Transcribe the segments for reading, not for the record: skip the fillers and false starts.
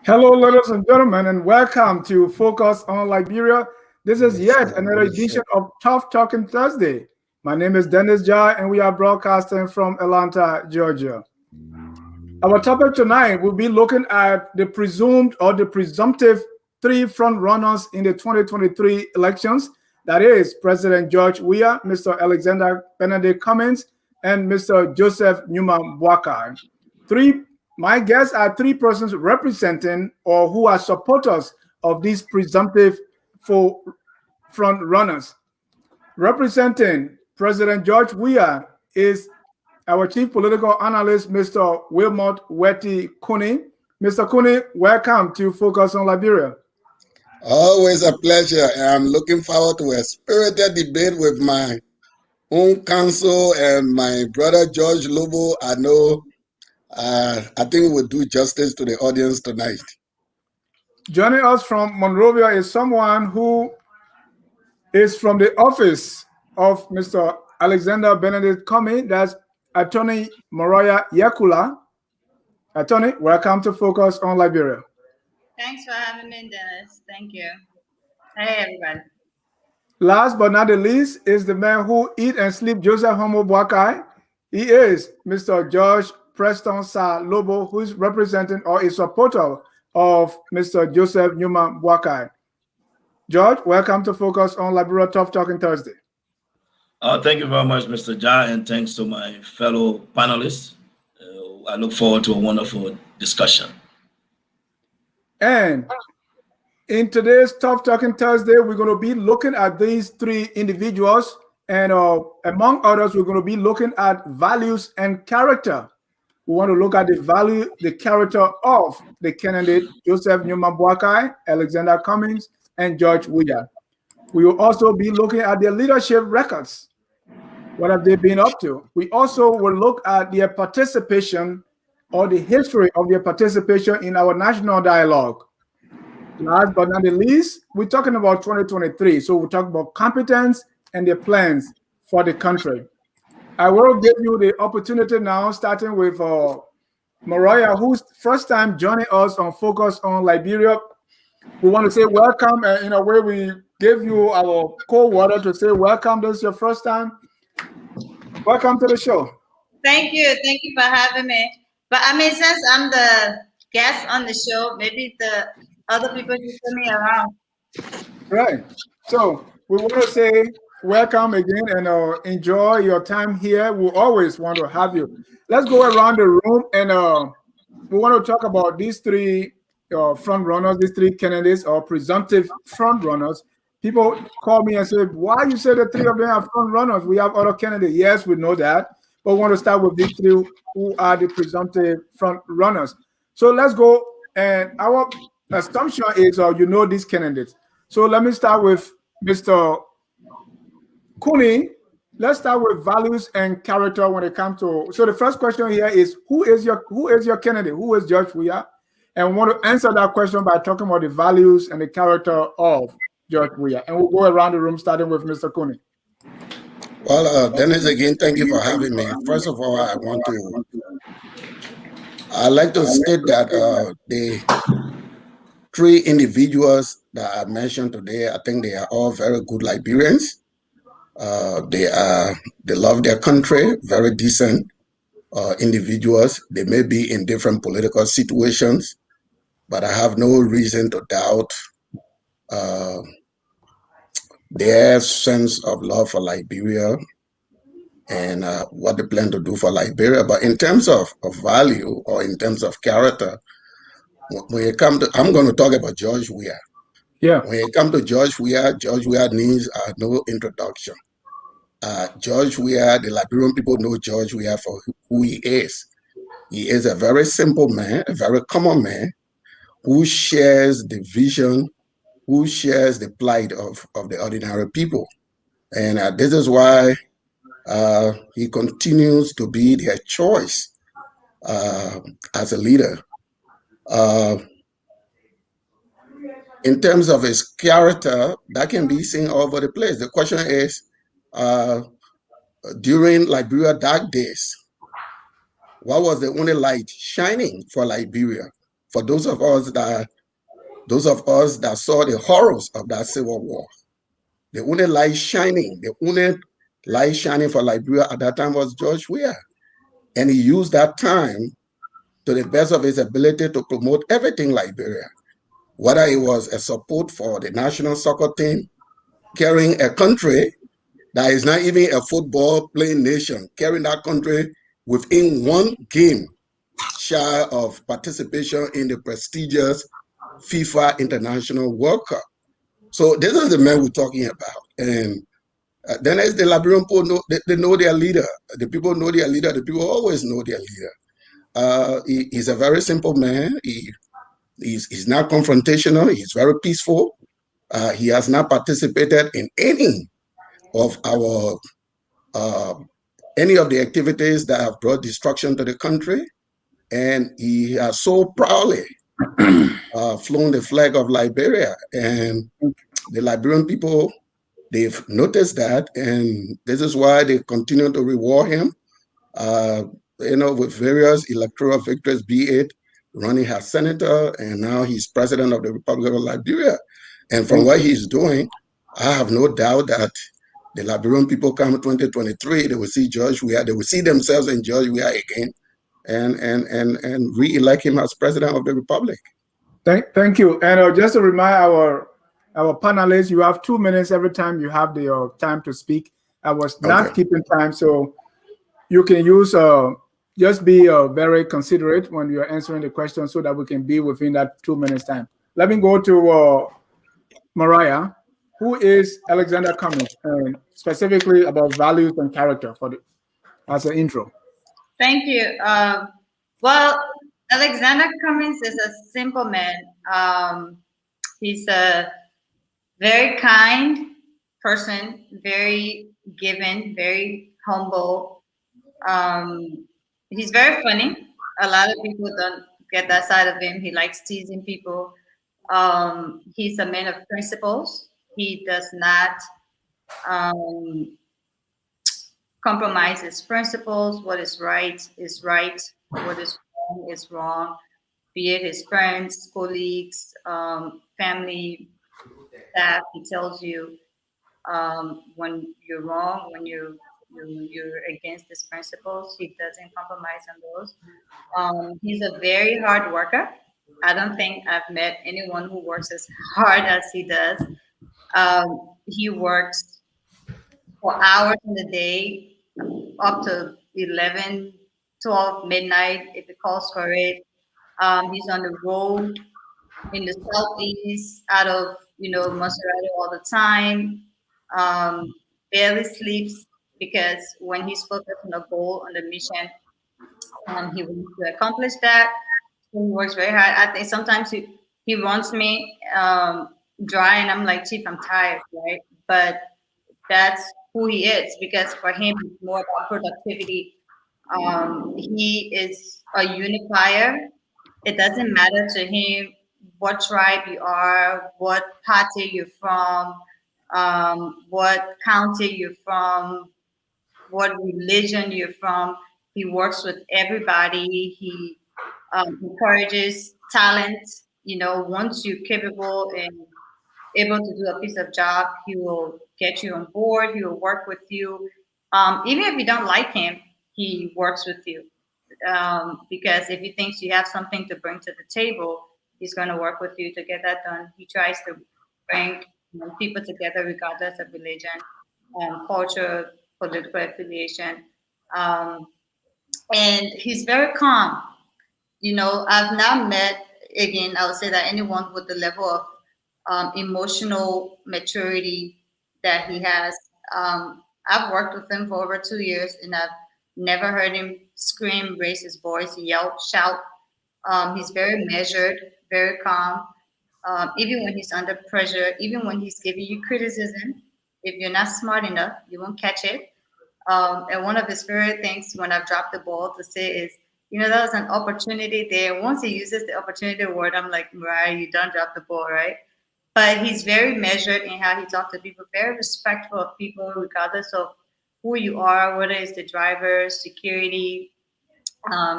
Hello, ladies and gentlemen, and welcome to Focus on Liberia. This is yet another edition of Tough Talking Thursday. My name is Dennis Jai, and we are broadcasting from Atlanta, Georgia. Our topic tonight will be looking at the presumed or the presumptive three front runners in the 2023 elections. That is President George Weah, Mr. Alexander Benedict Cummings, and Mr. Joseph Newman Boakai. My guests are three persons representing or who are supporters of these presumptive four front runners. Representing President George Weah is our chief political analyst, Mr. Wilmot Wetty Cooney. Mr. Cooney, welcome to Focus on Liberia. Always a pleasure. I'm looking forward to a spirited debate with my own counsel and my brother George Lobo. I think we'll do justice to the audience tonight. Joining us from Monrovia is someone who is from the office of Mr. Alexander Benedict Cummings. That's Attorney Mariah Yakula. Attorney, welcome to Focus on Liberia. Thanks for having me, Dennis. Thank you. Hey, everybody. Last but not the least is the man who eat and sleep Joseph Homo Boakai. He is Mr. George Preston Sa Lobo, who is representing or is supporter of Mr. Joseph Newman Boakai. George, welcome to Focus on Liberia Tough Talking Thursday. Thank you very much, Mr. Jai, and thanks to my fellow panelists. I look forward to a wonderful discussion. And in today's Tough Talking Thursday, we're going to be looking at these three individuals, and among others, we're going to be looking at values and character. We want to look at the character of the candidate Joseph Newman Boakai, Alexander Cummings, and George Weah. We will also be looking at their leadership records. What have they been up to? We also will look at their participation or the history of their participation in our national dialogue. Last but not the least, we're talking about 2023. So we'll talk about competence and their plans for the country. I will give you the opportunity now, starting with Mariah, who's first time joining us on Focus on Liberia. We want to say welcome, and in a way, we give you our cold water to say welcome. This is your first time. Welcome to the show. Thank you. Thank you for having me. But I mean, since I'm the guest on the show, maybe the other people should turn me around. Right. So we want to say welcome again and enjoy your time here. We always want to have you. Let's go around the room, and we want to talk about these three front runners, these three candidates or presumptive front runners. People call me and say, why you say the three of them are front runners? We have other candidates. Yes, we know that. But we want to start with these three who are the presumptive front runners. So let's go. And our assumption is you know these candidates. So let me start with Mr. Cooney. Let's start with values and character when it comes to. So the first question here is who is your candidate? Who is George Weah? And we want to answer that question by talking about the values and the character of George Weah. And we'll go around the room starting with Mr. Cooney. Well, Dennis, again, thank you for having me. First of all, I'd like to state that the three individuals that I mentioned today, I think they are all very good Liberians. They love their country, very decent individuals. They may be in different political situations, but I have no reason to doubt their sense of love for Liberia and what they plan to do for Liberia. But in terms of value or in terms of character, when it comes to, I'm going to talk about George Weah. Yeah. When it comes to George Weah needs no introduction. George Weah, the Liberian people know George Weah for who he is. He is a very simple man, a very common man who shares the vision, who shares the plight of the ordinary people. And this is why he continues to be their choice as a leader. in terms of his character, that can be seen all over the place. The question is, during Liberia dark days, what was the only light shining for Liberia? For those of us that saw the horrors of that civil war, the only light shining for Liberia at that time was George Weah. And he used that time to the best of his ability to promote everything Liberia, whether it was a support for the national soccer team, carrying a country that is not even a football playing nation, carrying that country within one game shy of participation in the prestigious FIFA International World Cup. So this is the man we're talking about. And then as the Liberian people they know their leader. The people know their leader. The people always know their leader. He's a very simple man. He's not confrontational. He's very peaceful. He has not participated in any of the activities that have brought destruction to the country. And he has so proudly flown the flag of Liberia. And the Liberian people, they've noticed that, and this is why they continue to reward him, with various electoral victories, be it running as senator, and now he's president of the Republic of Liberia. And from what he's doing, I have no doubt that the Liberian people come 2023, they will see George Weah, they will see themselves in George Weah again, and re-elect him as president of the Republic. Thank you. And just to remind our panelists, you have 2 minutes every time you have the time to speak. I was not keeping time, so you can use just be very considerate when you're answering the question so that we can be within that 2 minutes time. Let me go to Mariah. Who is Alexander Cummings, and specifically about values and character as an intro? Thank you. Well, Alexander Cummings is a simple man. He's a very kind person, very giving, very humble. He's very funny. A lot of people don't get that side of him. He likes teasing people. He's a man of principles. He does not compromise his principles. What is right is right. What is wrong is wrong. Be it his friends, colleagues, family, staff, he tells you when you're wrong, when you're against his principles. He doesn't compromise on those. He's a very hard worker. I don't think I've met anyone who works as hard as he does. He works for hours in the day, up to 11, 12, midnight, if it calls for it. He's on the road in the southeast, out of Maserati all the time. Barely sleeps, because when he's focused on a goal, on the mission, he wants to accomplish that. He works very hard. I think sometimes he wants me dry, and I'm like, Chief, I'm tired, right? But that's who he is, because for him, it's more about productivity. He is a unifier. It doesn't matter to him what tribe you are, what party you're from, what county you're from, what religion you're from. He works with everybody. He encourages talent. Once you're capable and able to do a piece of job, he will get you on board. He will work with you. Even if you don't like him, he works with you. Because if he thinks you have something to bring to the table, he's going to work with you to get that done. He tries to bring people together regardless of religion, culture, political affiliation. And he's very calm. I've not met, again, I would say that anyone with the level of emotional maturity that he has. I've worked with him for over 2 years, and I've never heard him scream, raise his voice, yell, shout. He's very measured, very calm. Even when he's under pressure, even when he's giving you criticism, if you're not smart enough, you won't catch it. And one of his favorite things when I've dropped the ball to say is, that was an opportunity there. Once he uses the opportunity word, I'm like, right, you don't drop the ball, right? but he's very measured in how he talks to people, very respectful of people, regardless of who you are, whether it's the driver, security,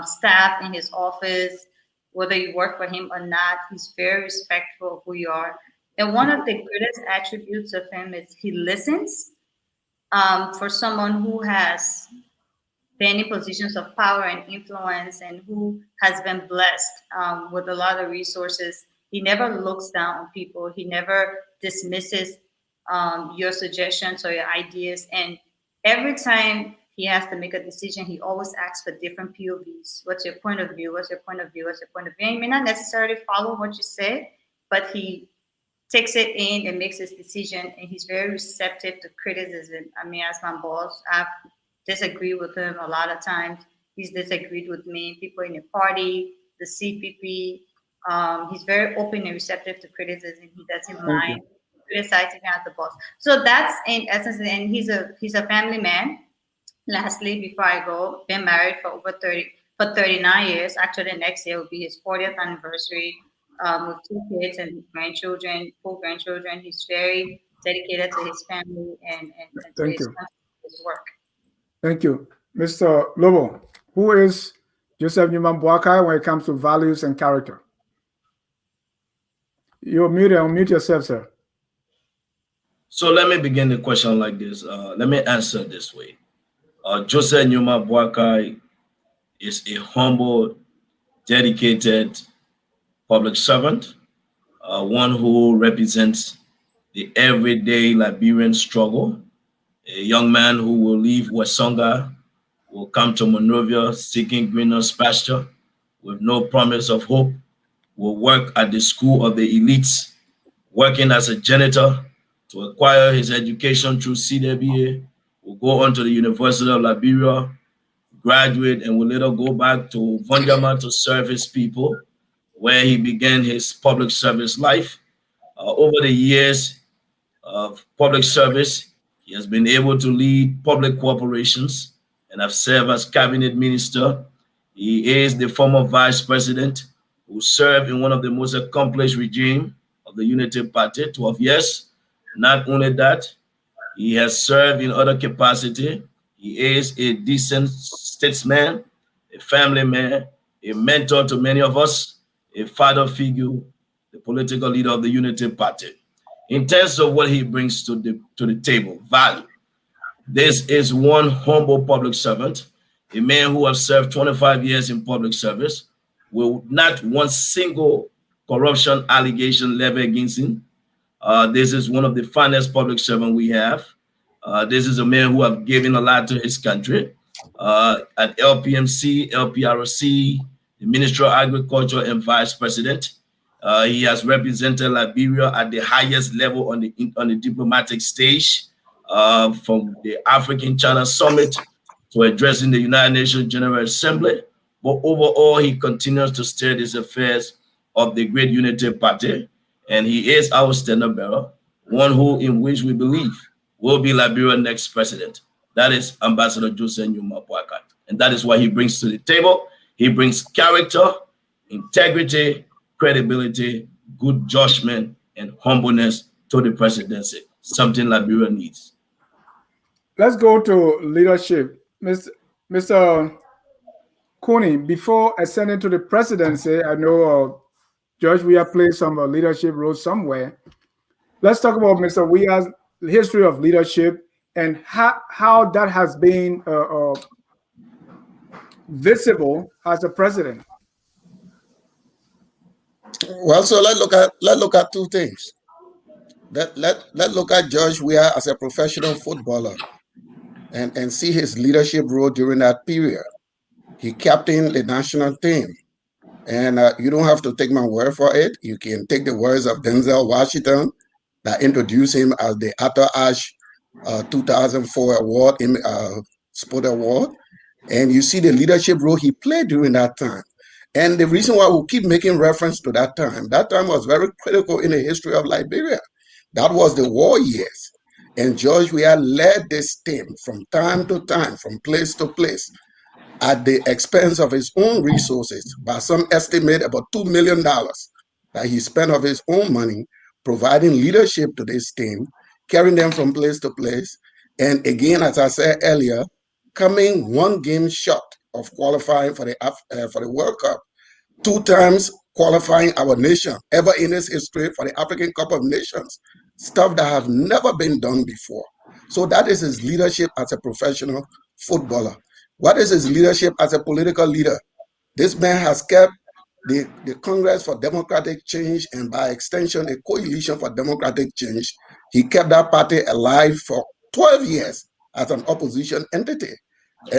staff in his office, whether you work for him or not. He's very respectful of who you are. And one of the greatest attributes of him is he listens. For someone who has been in positions of power and influence and who has been blessed with a lot of resources, he never looks down on people. He never dismisses your suggestions or your ideas. And every time he has to make a decision, he always asks for different POVs. What's your point of view? What's your point of view? What's your point of view? And he may not necessarily follow what you say, but he takes it in and makes his decision, and he's very receptive to criticism. I mean, as my boss, I've disagreed with him a lot of times. He's disagreed with me, people in the party, the CPP. He's very open and receptive to criticism. He doesn't mind criticizing as the boss. So that's in essence, and he's a family man. Lastly, before I go, been married for over 39 years. Actually, the next year will be his 40th anniversary, with 2 kids and grandchildren, 4 grandchildren. He's very dedicated to his family and to Thank his, you. his work. Thank you. Mr. Lobo, who is Joseph Newman Boakai when it comes to values and character? You're muted. Unmute yourself, sir. So let me begin the question like this. Let me answer this way. Joseph Newman Boakai is a humble, dedicated public servant, one who represents the everyday Liberian struggle, a young man who will leave Wesonga, will come to Monrovia seeking greener pasture with no promise of hope, will work at the school of the elites, working as a janitor to acquire his education through CWA, will go on to the University of Liberia, graduate, and will later go back to Vonjama to serve his people, where he began his public service life. Over the years of public service, he has been able to lead public corporations and have served as cabinet minister. He is the former vice president who served in one of the most accomplished regimes of the Unity Party, 12 years. Not only that, he has served in other capacity. He is a decent statesman, a family man, a mentor to many of us, a father figure, the political leader of the Unity Party. In terms of what he brings to the table, value. This is one humble public servant, a man who has served 25 years in public service, with not one single corruption allegation leveled against him. This is one of the finest public servants we have. This is a man who have given a lot to his country. At LPMC, LPRC, the Ministry of Agriculture and Vice President. He has represented Liberia at the highest level on the diplomatic stage, from the African China Summit to addressing the United Nations General Assembly. But overall, he continues to steer these affairs of the Great Unity Party, and he is our standard bearer, one who, in which we believe, will be Liberia's next president. That is Ambassador Joseph Newman Boakai, and that is what he brings to the table. He brings character, integrity, credibility, good judgment, and humbleness to the presidency, something Liberia needs. Let's go to leadership. Mr. Cooney, before ascending to the presidency, I know Judge Weah played some leadership role somewhere. Let's talk about Mr. Weah's history of leadership and how that has been visible as a president. Well, so let's look at two things. Let's look at Judge Weah as a professional footballer and see his leadership role during that period. He captained the national team. And you don't have to take my word for it. You can take the words of Denzel Washington that introduced him as the Arthur Ashe 2004 award, sport award. And you see the leadership role he played during that time. And the reason why we keep making reference to that time was very critical in the history of Liberia. That was the war years. And George Weah led this team from time to time, from place to place, at the expense of his own resources. By some estimate, about $2 million that he spent of his own money providing leadership to this team, carrying them from place to place. And again, as I said earlier, coming one game short of qualifying for the World Cup, 2 times qualifying our nation ever in its history for the African Cup of Nations, stuff that have never been done before. So that is his leadership as a professional footballer. What is his leadership as a political leader? This man has kept the Congress for Democratic Change, and by extension, a coalition for democratic change. He kept that party alive for 12 years as an opposition entity.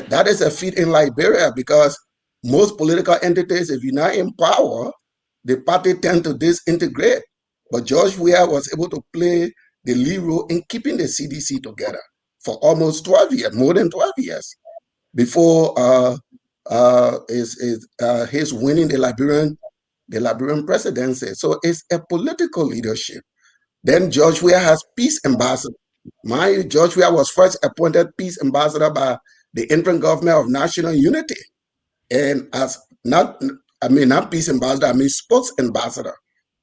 That is a feat in Liberia, because most political entities, if you're not in power, the party tend to disintegrate. But George Weah was able to play the lead role in keeping the CDC together for almost 12 years, more than 12 years, before his winning the Liberian presidency. So it's a political leadership. Then George Weah has peace ambassador. George Weah was first appointed peace ambassador by the interim government of national unity, and as not peace ambassador, sports ambassador.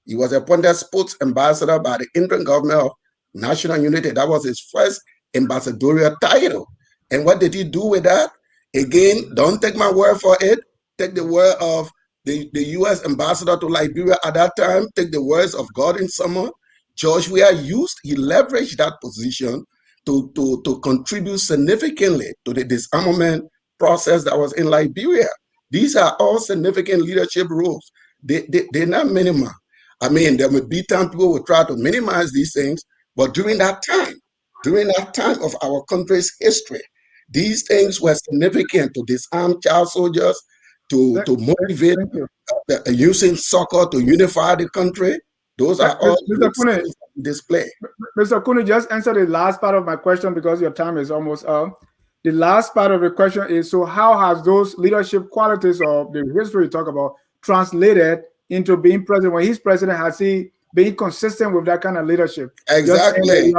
He was appointed sports ambassador by the interim government of national unity. That was his first ambassadorial title. And what did he do with that? Again, don't take my word for it. Take the word of the U.S. ambassador to Liberia at that time. Take the words of Gordon Summer. George Weah he leveraged that position to contribute significantly to the disarmament process that was in Liberia. These are all significant leadership roles. They're not minimal. I mean, there may be time people will try to minimize these things, but during that time of our country's history, these things were significant to disarm child soldiers, to motivate using soccer to unify the country. Those are all display. Mr. Kune, just answer the last part of my question because your time is almost up. The last part of the question is, so how has those leadership qualities of the history you talk about translated into being president? When he's president, has he been consistent with that kind of leadership? Exactly.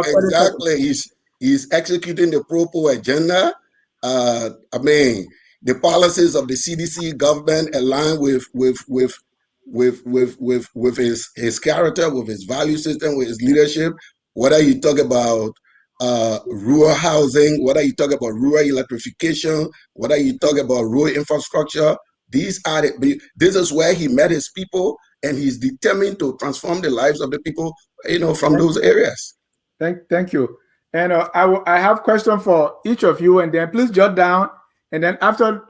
He's executing the pro agenda. The policies of the CDC government align with his character, with his value system, with his leadership. Whether you talk about rural housing, whether you talk about rural electrification, whether you talk about rural infrastructure, this is where he met his people, and he's determined to transform the lives of the people, from those areas. Thank you. And I have question for each of you, and then please jot down. And then after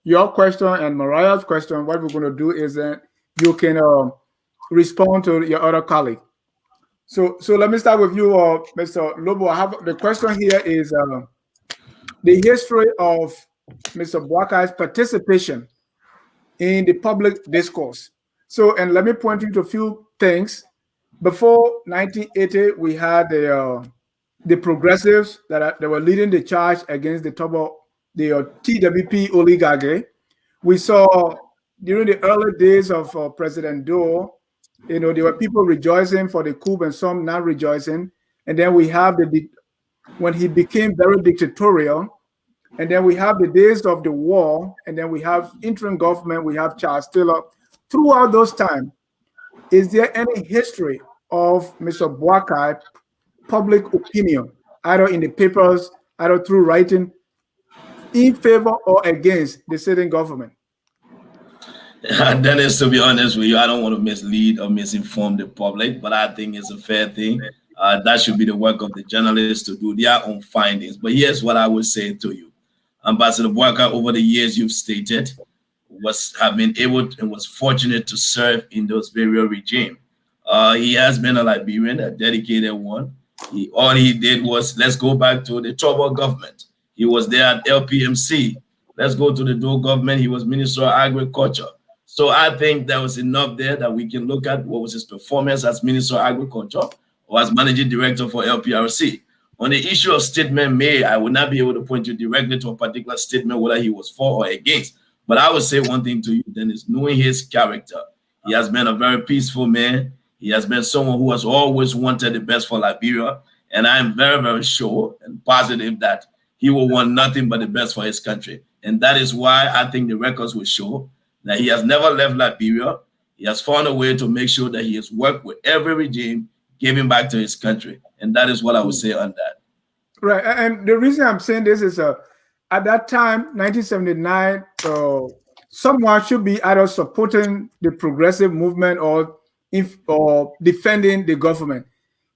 your question and Mariah's question, what we're going to do is that you can respond to your other colleague. So let me start with you, Mr. Lobo. I have the question here is the history of Mr. Boakai's participation in the public discourse. So, and let me point you to a few things. Before 1980, we had the progressives that were leading the charge against the TWP oligarchy. We saw during the early days of President Doe, there were people rejoicing for the coup and some not rejoicing. And then we have when he became very dictatorial. And then we have the days of the war. And then we have interim government. We have Charles Taylor. Throughout those times, is there any history of Mr. Boakai public opinion, either in the papers, either through writing, in favor or against the sitting government? Dennis, to be honest with you, I don't want to mislead or misinform the public, but I think it's a fair thing. That should be the work of the journalists to do their own findings. But here's what I would say to you. Ambassador Boakai, over the years you've stated, have been able and was fortunate to serve in those various regimes. He has been a Liberian, a dedicated one. All he did was, let's go back to the Trouble government. He was there at LPMC. Let's go to the Doe government. He was Minister of Agriculture. So I think there was enough there that we can look at what was his performance as Minister of Agriculture or as Managing Director for LPRC. On the issue of statement made, I would not be able to point you directly to a particular statement, whether he was for or against. But I would say one thing to you, Dennis, knowing his character. He has been a very peaceful man. He has been someone who has always wanted the best for Liberia. And I'm very, very sure and positive that he will want nothing but the best for his country. And that is why I think the records will show that he has never left Liberia. He has found a way to make sure that he has worked with every regime, giving back to his country. And that is what I would say on that. Right. And the reason I'm saying this is at that time, 1979, someone should be either supporting the progressive movement or defending the government.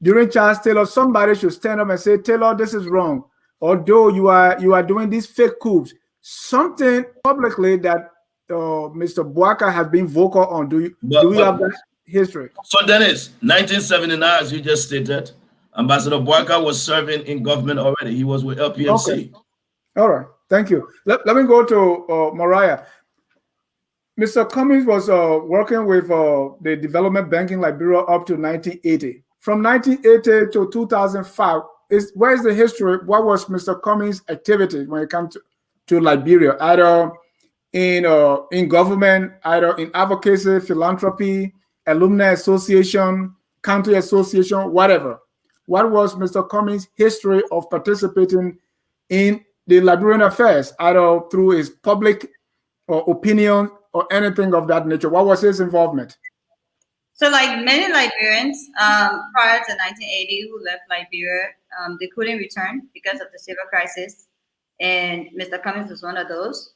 During Charles Taylor, somebody should stand up and say, Taylor, this is wrong. Although you are doing these fake coups, something publicly that Mr. Boakai has been vocal on. Do we have that history? So Dennis, 1979, as you just stated, Ambassador Boakai was serving in government already. He was with LPMC. Okay. All right. Thank you. Let me go to Mariah. Mr. Cummings was working with the Development Bank in Liberia up to 1980. From 1980 to 2005, where is the history? What was Mr. Cummings' activity when it comes to Liberia, either in government, either in advocacy, philanthropy, alumni association, county association, whatever? What was Mr. Cummings' history of participating in the Liberian affairs, either through his public opinion or anything of that nature? What was his involvement? So, like many Liberians prior to 1980 who left Liberia, they couldn't return because of the civil crisis, and Mr. Cummings was one of those.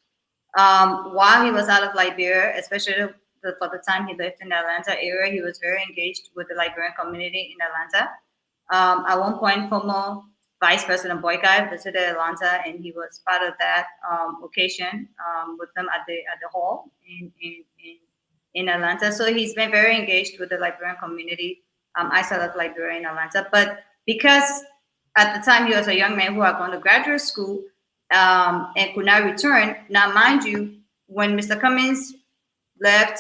While he was out of Liberia, especially for the time he lived in the Atlanta area, he was very engaged with the Liberian community in Atlanta. At one point, former Vice President Boakai visited Atlanta, and he was part of that occasion with them at the hall in Atlanta. So he's been very engaged with the Liberian community outside of Liberia in Atlanta. But because at the time he was a young man who had gone to graduate school and could not return. Now, mind you, when Mr. Cummings left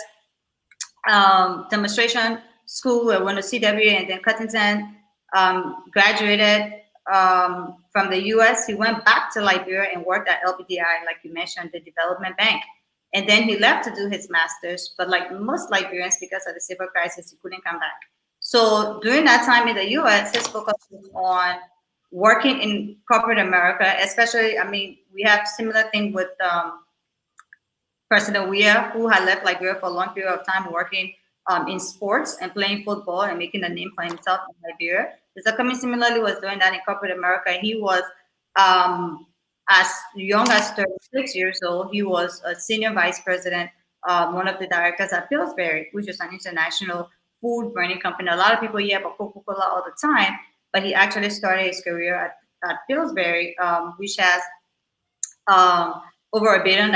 demonstration school, went to CW and then Cuttington, graduated from the US, he went back to Liberia and worked at LBDI, like you mentioned, the Development Bank. And then he left to do his master's, but like most Liberians, because of the civil crisis, he couldn't come back. So during that time in the US, his focus was on working in corporate America, especially, I mean, we have similar thing with President Weah, who had left Liberia for a long period of time working in sports and playing football and making a name for himself in Liberia. Mr. Cummings similarly was doing that in corporate America. He was as young as 36 years old. He was a senior vice president, one of the directors at Pillsbury, which is an international food branding company. A lot of people hear about Coca-Cola all the time, but he actually started his career at Pillsbury, which has over $1 billion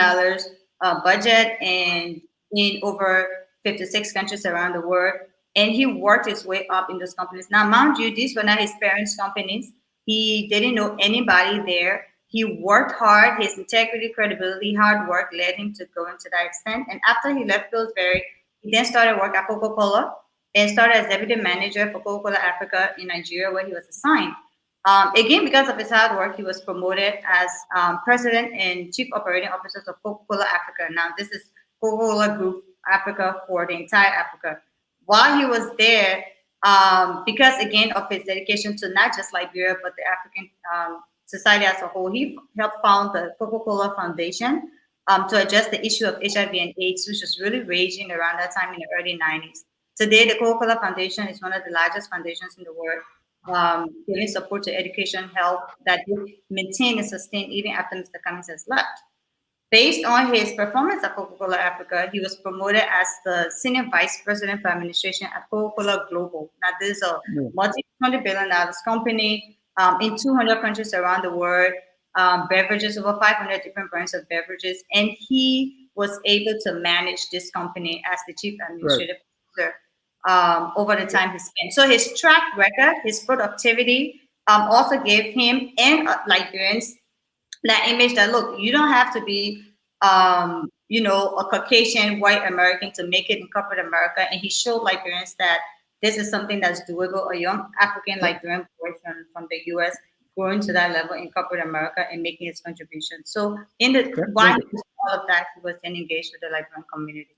budget and in over 56 countries around the world. And he worked his way up in those companies. Now, mind you, these were not his parents' companies. He didn't know anybody there. He worked hard. His integrity, credibility, hard work led him to go into that extent. And after he left Pillsbury, he then started work at Coca-Cola and started as deputy manager for Coca-Cola Africa in Nigeria, where he was assigned. Again, because of his hard work, he was promoted as president and chief operating officer of Coca-Cola Africa. Now, this is Coca-Cola Group Africa for the entire Africa. While he was there, because again of his dedication to not just Liberia, but the African society as a whole, he helped found the Coca-Cola Foundation to address the issue of HIV and AIDS, which was really raging around that time in the early 90s. Today, the Coca-Cola Foundation is one of the largest foundations in the world, giving support to education, health, that they maintain and sustain even after Mr. Cummings has left. Based on his performance at Coca-Cola Africa, he was promoted as the Senior Vice President for Administration at Coca-Cola Global. Now, this is a multi-$20 billion company in 200 countries around the world, beverages, over 500 different brands of beverages. And he was able to manage this company as the Chief Administrative Officer over the time he spent. So his track record, his productivity also gave him and Liberians that image that, look, you don't have to be, a Caucasian white American to make it in corporate America. And he showed Liberians that this is something that's doable. A young African Liberian boy from the U.S. going to that level in corporate America and making his contribution. So while he was all of that, he was then engaged with the Liberian community.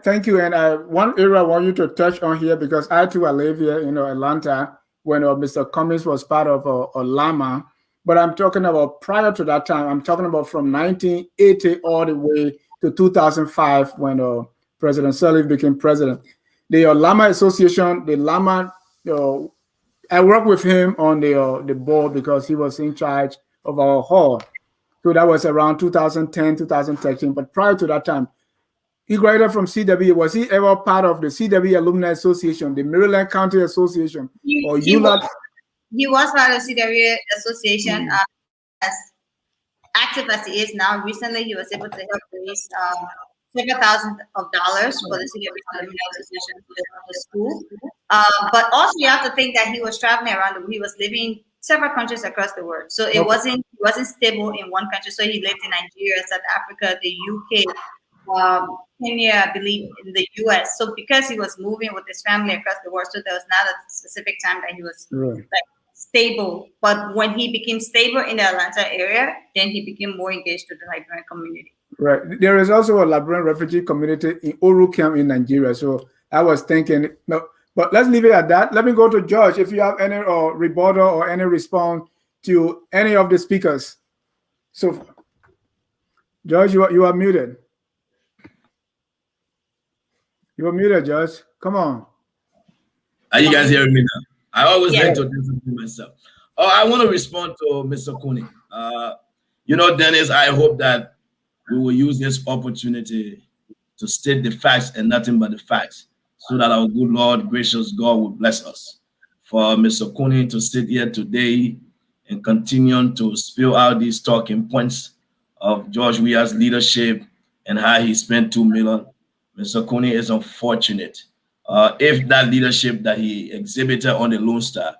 Thank you. And one area I want you to touch on here, because I too, I live here in Atlanta when Mr. Cummings was part of Lama. But I'm talking about prior to that time. I'm talking about from 1980 all the way to 2005 when President Sirleaf became president. The Lama Association, the Lama, I worked with him on the board because he was in charge of our hall. So that was around 2010, 2013. But prior to that time, he graduated from CW. Was he ever part of the CW Alumni Association, the Maryland County Association, or ULA? He was part of the CW Association. As active as he is now, recently he was able to help raise several thousands of dollars for the CW Alumni Association for the school. But also you have to think that he was traveling around. He was living several countries across the world, so it wasn't stable in one country. So he lived in Nigeria, South Africa, the UK, Kenya, I believe, in the US. So because he was moving with his family across the world, so there was not a specific time that he was like stable. But when he became stable in the Atlanta area, then he became more engaged with the Liberian community. Right. There is also a Liberian refugee community in Oru Camp in Nigeria. So I was thinking, no, but let's leave it at that. Let me go to George. If you have any rebuttal or any response to any of the speakers. So, George, you are muted. You are muted, George. Come on. Are you guys hearing me now? I always like to do something myself. Oh, I want to respond to Mr. Cooney. Dennis, I hope that we will use this opportunity to state the facts and nothing but the facts, so that our good Lord, gracious God, will bless us. For Mr. Cooney to sit here today and continue to spill out these talking points of George Weah's leadership and how he spent $2 million, Mr. Cooney is unfortunate. If that leadership that he exhibited on the Lone Star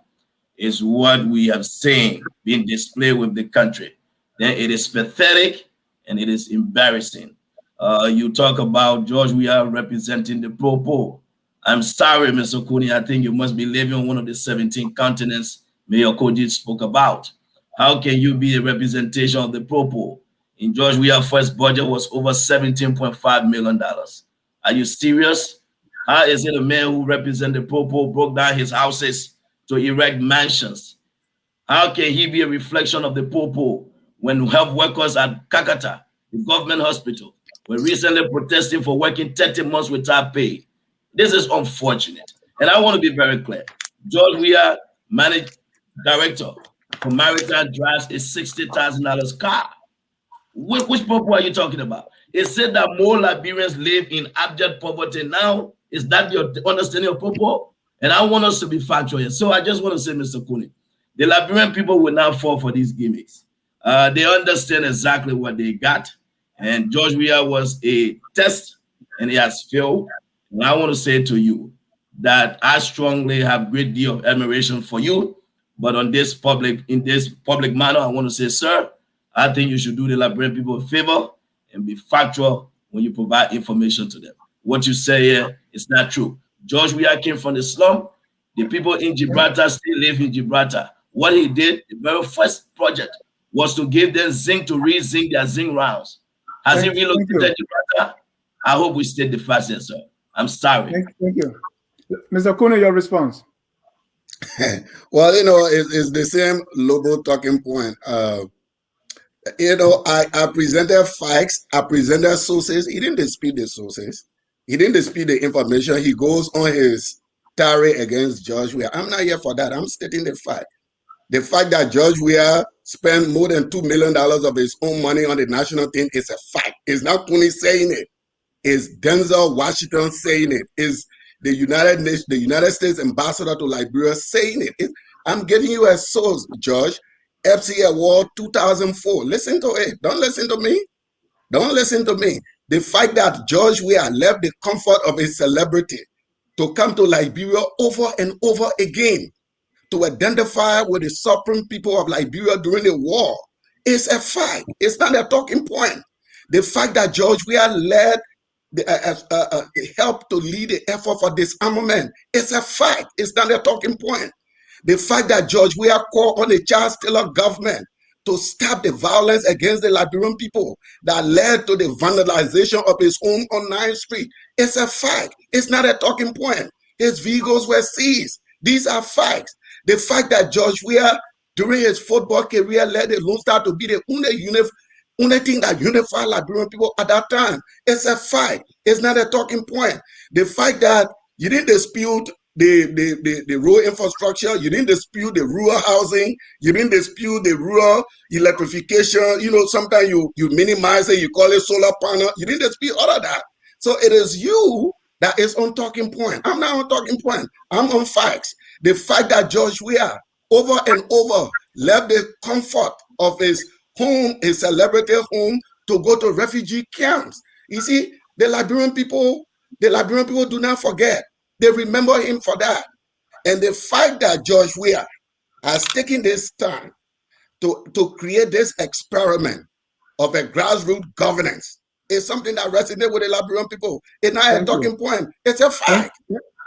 is what we have seen being displayed with the country, then it is pathetic and it is embarrassing. You talk about George Weah representing the Popo. I'm sorry, Mr. Cooney, I think you must be living on one of the 17 continents Mayor Koji spoke about. How can you be a representation of the Popo? In George Weah's first budget was over $17.5 million. Are you serious? How is it a man who represents the Popo broke down his houses to erect mansions? How can he be a reflection of the Popo when health workers at Kakata, the government hospital, were recently protesting for working 30 months without pay? This is unfortunate. And I want to be very clear. George Weah, managed director for Maritime, drives a $60,000 car. Which Popo are you talking about? It said that more Liberians live in abject poverty now. Is that your understanding of Popo? And I want us to be factual here. So I just want to say, Mr. Cooney, the Liberian people will not fall for these gimmicks. They understand exactly what they got. And George Weah was a test, and he has failed. And I want to say to you that I strongly have a great deal of admiration for you. But in this public manner, I want to say, sir, I think you should do the Liberian people a favor and be factual when you provide information to them. What you say here is not true. George Weah came from the slum. The people in Gibraltar still live in Gibraltar. What he did, the very first project, was to give them zinc to re-zinc their zinc rounds. Has he relocated Gibraltar? I hope we state the facts here, sir. I'm sorry. Thank you. Mr. Cooney, your response. Well, it's the same Lobo talking point. I presented facts, I presented sources. He didn't dispute the sources. He didn't dispute the information. He goes on his tirade against George Weah. I'm not here for that. I'm stating the fact. The fact that George Weah spent more than $2 million of his own money on the national team is a fact. It's not Cooney saying it. It's Denzel Washington saying it. It's the United States ambassador to Liberia saying it. I'm giving you a source, George. FC Award 2004. Listen to it. Don't listen to me. Don't listen to me. The fact that George Weah left the comfort of his celebrity to come to Liberia over and over again to identify with the suffering people of Liberia during the war is a fact. It's not a talking point. The fact that George Weah led helped to lead the effort for disarmament is a fact. It's not a talking point. The fact that George Weah called on the Charles Taylor government to stop the violence against the Liberian people that led to the vandalization of his home on 9th Street is a fact. It's not a talking point. His vehicles were seized. These are facts. The fact that George Weah, during his football career, led the Lone Star to be the only Only thing that unified Liberian people at that time is a fight. It's not a talking point. The fact that you didn't dispute the rural infrastructure, you didn't dispute the rural housing, you didn't dispute the rural electrification. You know, sometimes you minimize it, you call it solar panel. You didn't dispute all of that. So it is you that is on talking point. I'm not on talking point. I'm on facts. The fact that George Weah over and over left the comfort of his home, his celebrity home, to go to refugee camps. You see, the Liberian people do not forget. They remember him for that. And the fact that George Weah has taken this time to create this experiment of a grassroots governance is something that resonates with the Liberian people. It's not a talking point. It's a fact.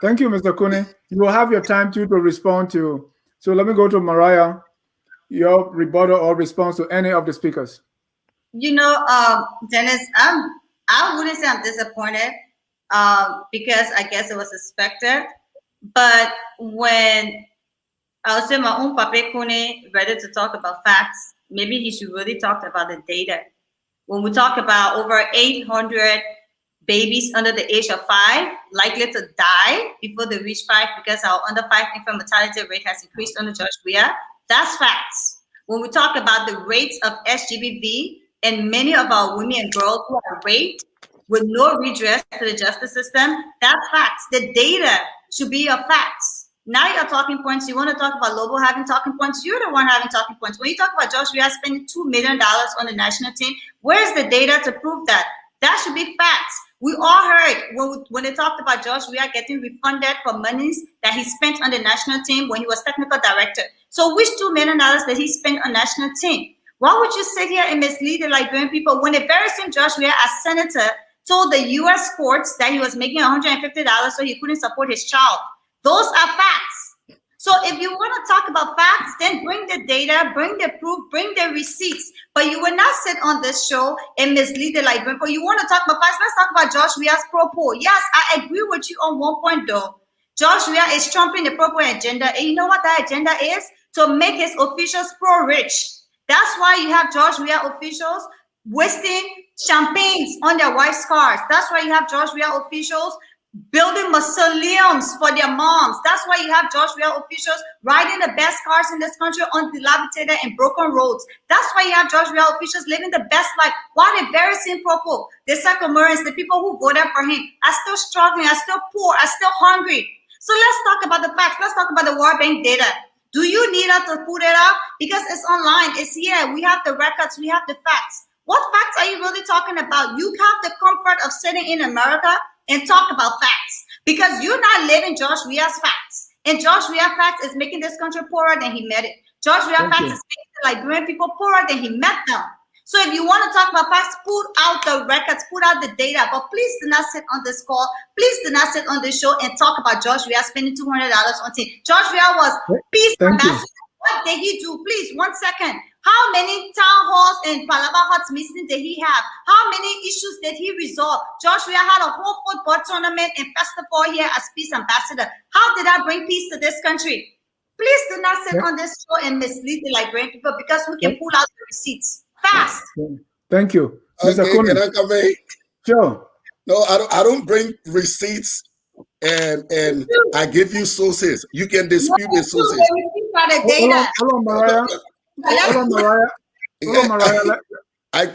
Thank you, Mr. Kune. You will have your time to respond to. So let me go to Mariah, your rebuttal or response to any of the speakers. You know, Dennis, I wouldn't say I'm disappointed because I guess it was expected. But when I would say my own Pape Kune ready to talk about facts, maybe he should really talk about the data. When we talk about over 800 babies under the age of 5 likely to die before they reach 5 because our under 5 infant mortality rate has increased under George Weah, that's facts. When we talk about the rates of SGBV and many of our women and girls who are raped with no redress to the justice system, that's facts. The data should be your facts. Now you're talking points. You want to talk about Lobo having talking points. You're the one having talking points. When you talk about George Weah spending $2 million on the national team, where's the data to prove that? That should be facts. We all heard when they talked about George Weah getting refunded for monies that he spent on the national team when he was technical director. So which $2 million did he spend on national team? Why would you sit here and mislead the Liberian people when the very same George Weah as senator told the U.S. courts that he was making $150 so he couldn't support his child? Those are facts. So if you want to talk about facts, then bring the data, bring the proof, bring the receipts. But you will not sit on this show and mislead the Liberian people. You want to talk about facts? Let's talk about George Weah's pro-poor. Yes, I agree with you on one point, though. George Weah is trumping the pro-poor agenda. And you know what that agenda is? To make his officials pro-rich. That's why you have George Weah officials wasting champagnes on their wives' cars. That's why you have George Weah officials building mausoleums for their moms. That's why you have George Weah officials riding the best cars in this country on dilapidated and broken roads. That's why you have George Weah officials living the best life. While the very same people, the Sacramarians, the people who voted for him, are still struggling, are still poor, are still hungry. So let's talk about the facts. Let's talk about the World Bank data. Do you need us to put it up? Because it's online. It's here. We have the records. We have the facts. What facts are you really talking about? You have the comfort of sitting in America and talk about facts because you're not living George Weah's facts. And George Weah facts is making this country poorer than he met it. George Weah facts is making the Liberian people poorer than he met them. So if you want to talk about facts, put out the records, put out the data, but please do not sit on this call. Please do not sit on this show and talk about George Weah spending $200 on team. George Weah was peace ambassador. What did he do? Please, 1 second. How many town halls and Palava Huts meetings did he have? How many issues did he resolve? George Weah had a whole football tournament and festival here as peace ambassador. How did that bring peace to this country? Please do not sit on this show and mislead the Liberian people because we can pull out the receipts fast. Thank you. Okay, can I come in? Sure. No, I don't bring receipts and I give you sources. You can dispute the sources. Hold on, Mariah. Hold on, Mariah. I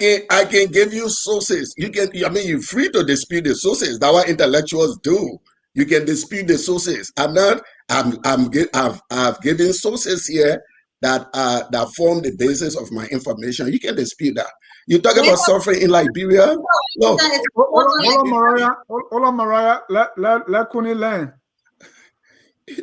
can give you sources. You can. I mean, you're free to dispute the sources. That's what intellectuals do. You can dispute the sources. I'm not. I've given sources here that form the basis of my information. You can dispute that. You talk about suffering in Liberia. No. Hold on, Mariah. Let Kuni learn.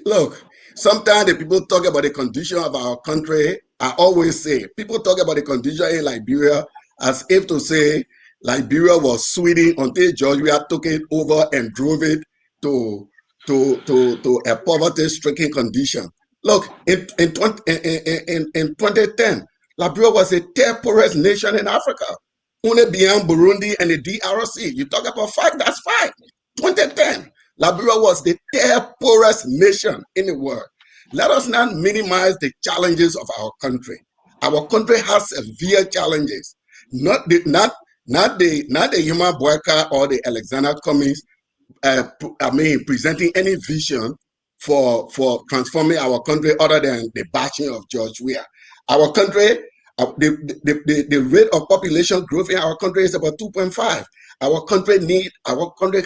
Look, sometimes the people talk about the condition of our country. I always say, people talk about the condition in Liberia as if to say Liberia was Sweden until George Weah took it over and drove it to a poverty-stricken condition. Look, in 2010, Liberia was a third poorest nation in Africa, only beyond Burundi and the DRC. You talk about fact, that's fact. 2010. Liberia was the third poorest nation in the world. Let us not minimize the challenges of our country. Our country has severe challenges. not the Human Boakai or the Alexander Cummings. Presenting any vision for transforming our country other than the bashing of George Weah. Our country, the rate of population growth in our country is about 2.5. Our country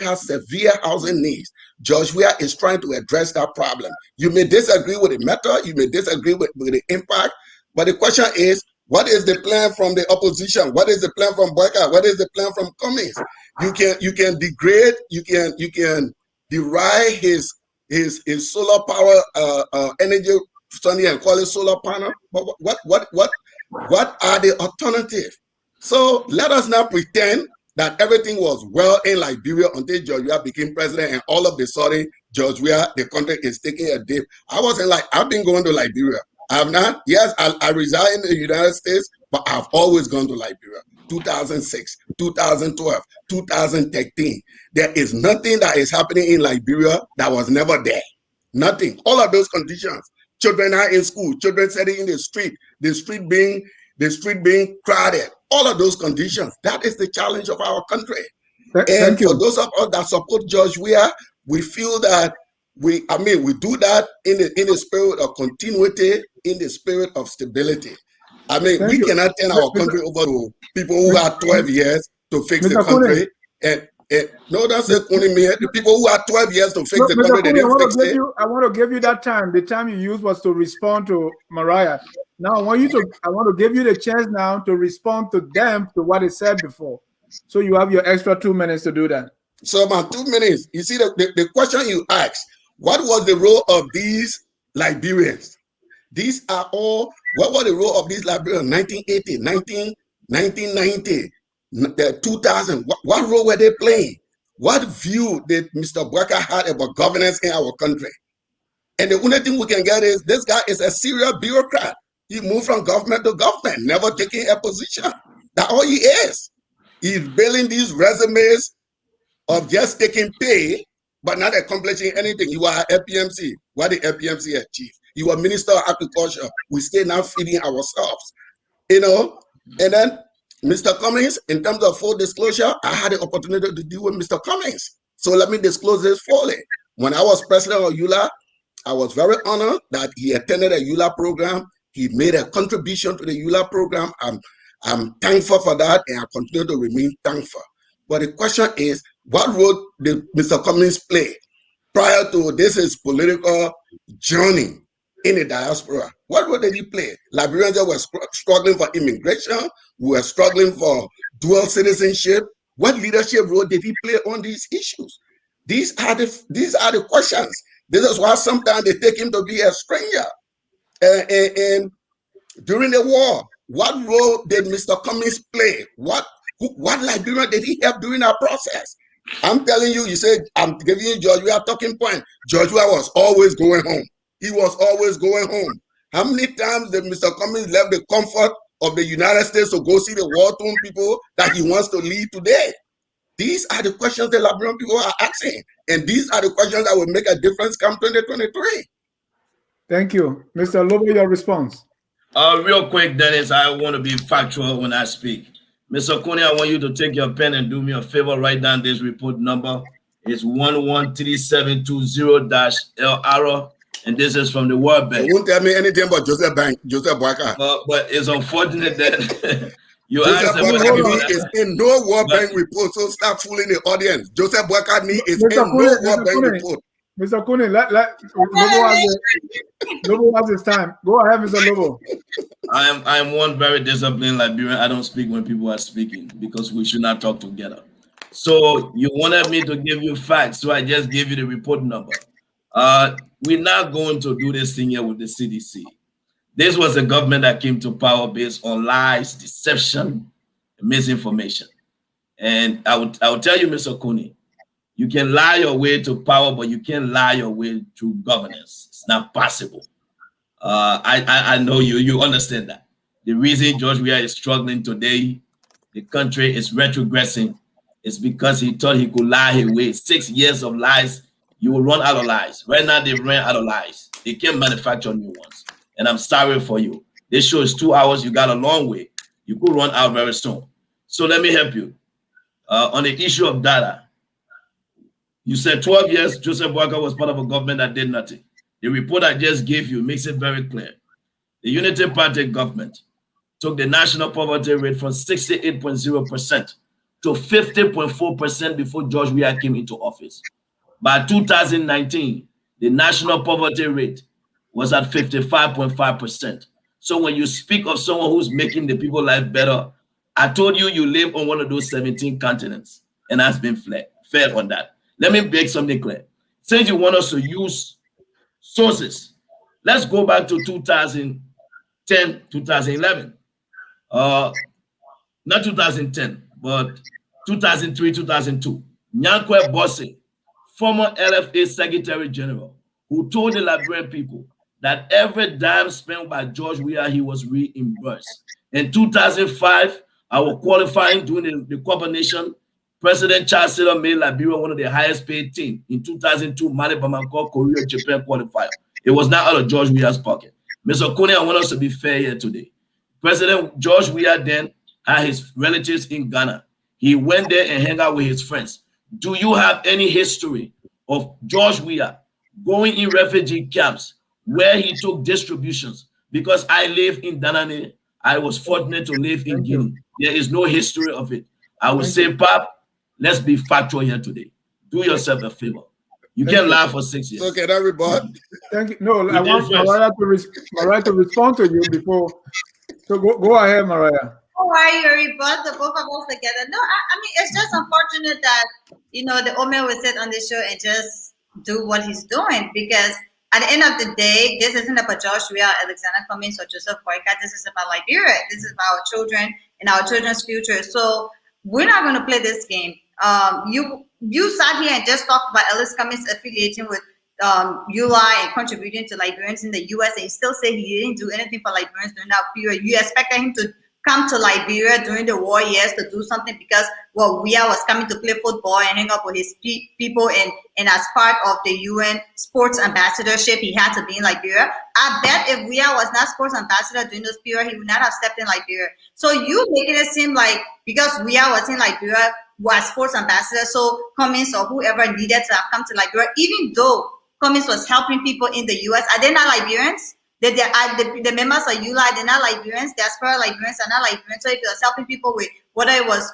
has severe housing needs. George Weah is trying to address that problem. You may disagree with the method, you may disagree with the impact, but the question is, what is the plan from the opposition? What is the plan from Boakai? What is the plan from Cummings? You can degrade, you can deride his solar power energy, Sunny, and call it solar panel. But what are the alternatives? So let us not pretend that everything was well in Liberia until George Weah became president, and all of a sudden, George Weah, the country is taking a dip. I've been going to Liberia. I have not. Yes, I reside in the United States, but I've always gone to Liberia. 2006, 2012, 2013. There is nothing that is happening in Liberia that was never there. Nothing. All of those conditions. Children are in school, children sitting in the street being crowded. All of those conditions. That is the challenge of our country. And for those of us that support George Weah, we feel that we do that in the spirit of continuity, in the spirit of stability. We cannot turn our country over to people who had 12 years to fix the country. No, that's it. The people who had 12 years to fix the country, they didn't fix it. I want to give you that time. The time you used was to respond to Mariah. Now I want to give you the chance now to respond to them, to what they said before. So you have your extra 2 minutes to do that. So about 2 minutes. You see, the question you asked, what was the role of these Liberians? These are all, what was the role of these Liberians? 1980, 1990, 2000. What role were they playing? What view did Mr. Boakai have about governance in our country? And the only thing we can get is, this guy is a serial bureaucrat. He moved from government to government, never taking a position. That's all he is. He's building these resumes of just taking pay, but not accomplishing anything. You are FPMC. What did FPMC achieve? You are Minister of Agriculture. We stay now feeding ourselves. And then Mr. Cummings, in terms of full disclosure, I had the opportunity to deal with Mr. Cummings. So let me disclose this fully. When I was president of EULA, I was very honored that he attended a EULA program. He made a contribution to the EULA program. I'm thankful for that, and I continue to remain thankful. But the question is, what role did Mr. Cummings play prior to his political journey in the diaspora? What role did he play? Liberians were struggling for immigration. We were struggling for dual citizenship. What leadership role did he play on these issues? These are the questions. This is why sometimes they take him to be a stranger. And during the war, what role did Mr. Cummings play? What Liberia did he help during our process? I'm telling you, you said, I'm giving you George Weah talking point. George Weah was always going home. He was always going home. How many times did Mr. Cummings left the comfort of the United States to go see the war-torn people that he wants to lead today? These are the questions the Liberian people are asking. And these are the questions that will make a difference come 2023. Thank you. Mr. Lobo, your response. Real quick, Dennis, I want to be factual when I speak. Mr. Kone, I want you to take your pen and do me a favor. Write down this report number. It's 113720-LR, and this is from the World Bank. You won't tell me anything about Joseph Boakai. But it's unfortunate that you Joseph asked them. Boakai is in no World Bank report, so stop fooling the audience. Joseph Boakai is in no World Bank report. Mr. Kone, let Lobo has his time. Go ahead, Mr. Lobo. I am one very disciplined Liberian. I don't speak when people are speaking because we should not talk together. So you wanted me to give you facts, so I just gave you the report number. We're not going to do this thing here with the CDC. This was a government that came to power based on lies, deception, misinformation. And I would tell you, Mr. Kone, you can lie your way to power, but you can't lie your way to governance. It's not possible. I know you understand that. The reason George Weah is struggling today, the country is retrogressing, is because he thought he could lie his way. 6 years of lies, you will run out of lies. Right now, they ran out of lies. They can't manufacture new ones. And I'm sorry for you. This show is 2 hours. You got a long way. You could run out very soon. So let me help you. On the issue of data, you said 12 years Joseph Boakai was part of a government that did nothing. The report I just gave you makes it very clear. The Unity Party government took the national poverty rate from 68.0% to 50.4% before George Weah came into office. By 2019, the national poverty rate was at 55.5%. So when you speak of someone who's making the people's life better, I told you you live on one of those 17 continents, and has been fair on that. Let me make something clear. Since you want us to use sources, let's go back to 2010, 2011. Not 2010, but 2003, 2002. Nyankwe Bosse, former LFA Secretary General, who told the Liberian people that every dime spent by George Weah, he was reimbursed. In 2005, our qualifying during the Cup of Nations, President Charles Taylor made Liberia one of the highest paid teams. In 2002, Mali Bamako, Korea, Japan qualifier. It was not out of George Weah's pocket. Mr. Kone, I want us to be fair here today. President George Weah then had his relatives in Ghana. He went there and hung out with his friends. Do you have any history of George Weah going in refugee camps where he took distributions? Because I live in Danane, I was fortunate to live in Guinea. There is no history of it. I would say, Pap, let's be factual here today. Do yourself a favor. You can't laugh for 6 years. So can everybody? Thank you. No, I want Mariah to respond to you before. So go ahead, Mariah. Why you rebut the both of us together? No, I mean, it's just unfortunate that, the Omer will sit on this show and just do what he's doing, because at the end of the day, this isn't about Josh Weah, Alexander Cummings, or Joseph Boakai. This is about Liberia. This is about our children and our children's future. So we're not going to play this game. You sat here and just talked about Ellis Cummings affiliating with ULI and contributing to Liberians in the U.S. and you still say he didn't do anything for Liberians during that period. You expected him to come to Liberia during the war years to do something because, Weah was coming to play football and hang up with his people, and as part of the UN sports ambassadorship, he had to be in Liberia. I bet if Weah was not sports ambassador during this period, he would not have stepped in Liberia. So you making it seem like because Weah was in Liberia, was sports ambassador, so Cummings or whoever needed to have come to Liberia, even though Cummings was helping people in the U.S., are they not Liberians? The members of ULI, they're not Liberians. Diaspora Liberians are not Liberians. So if he was helping people with whether it was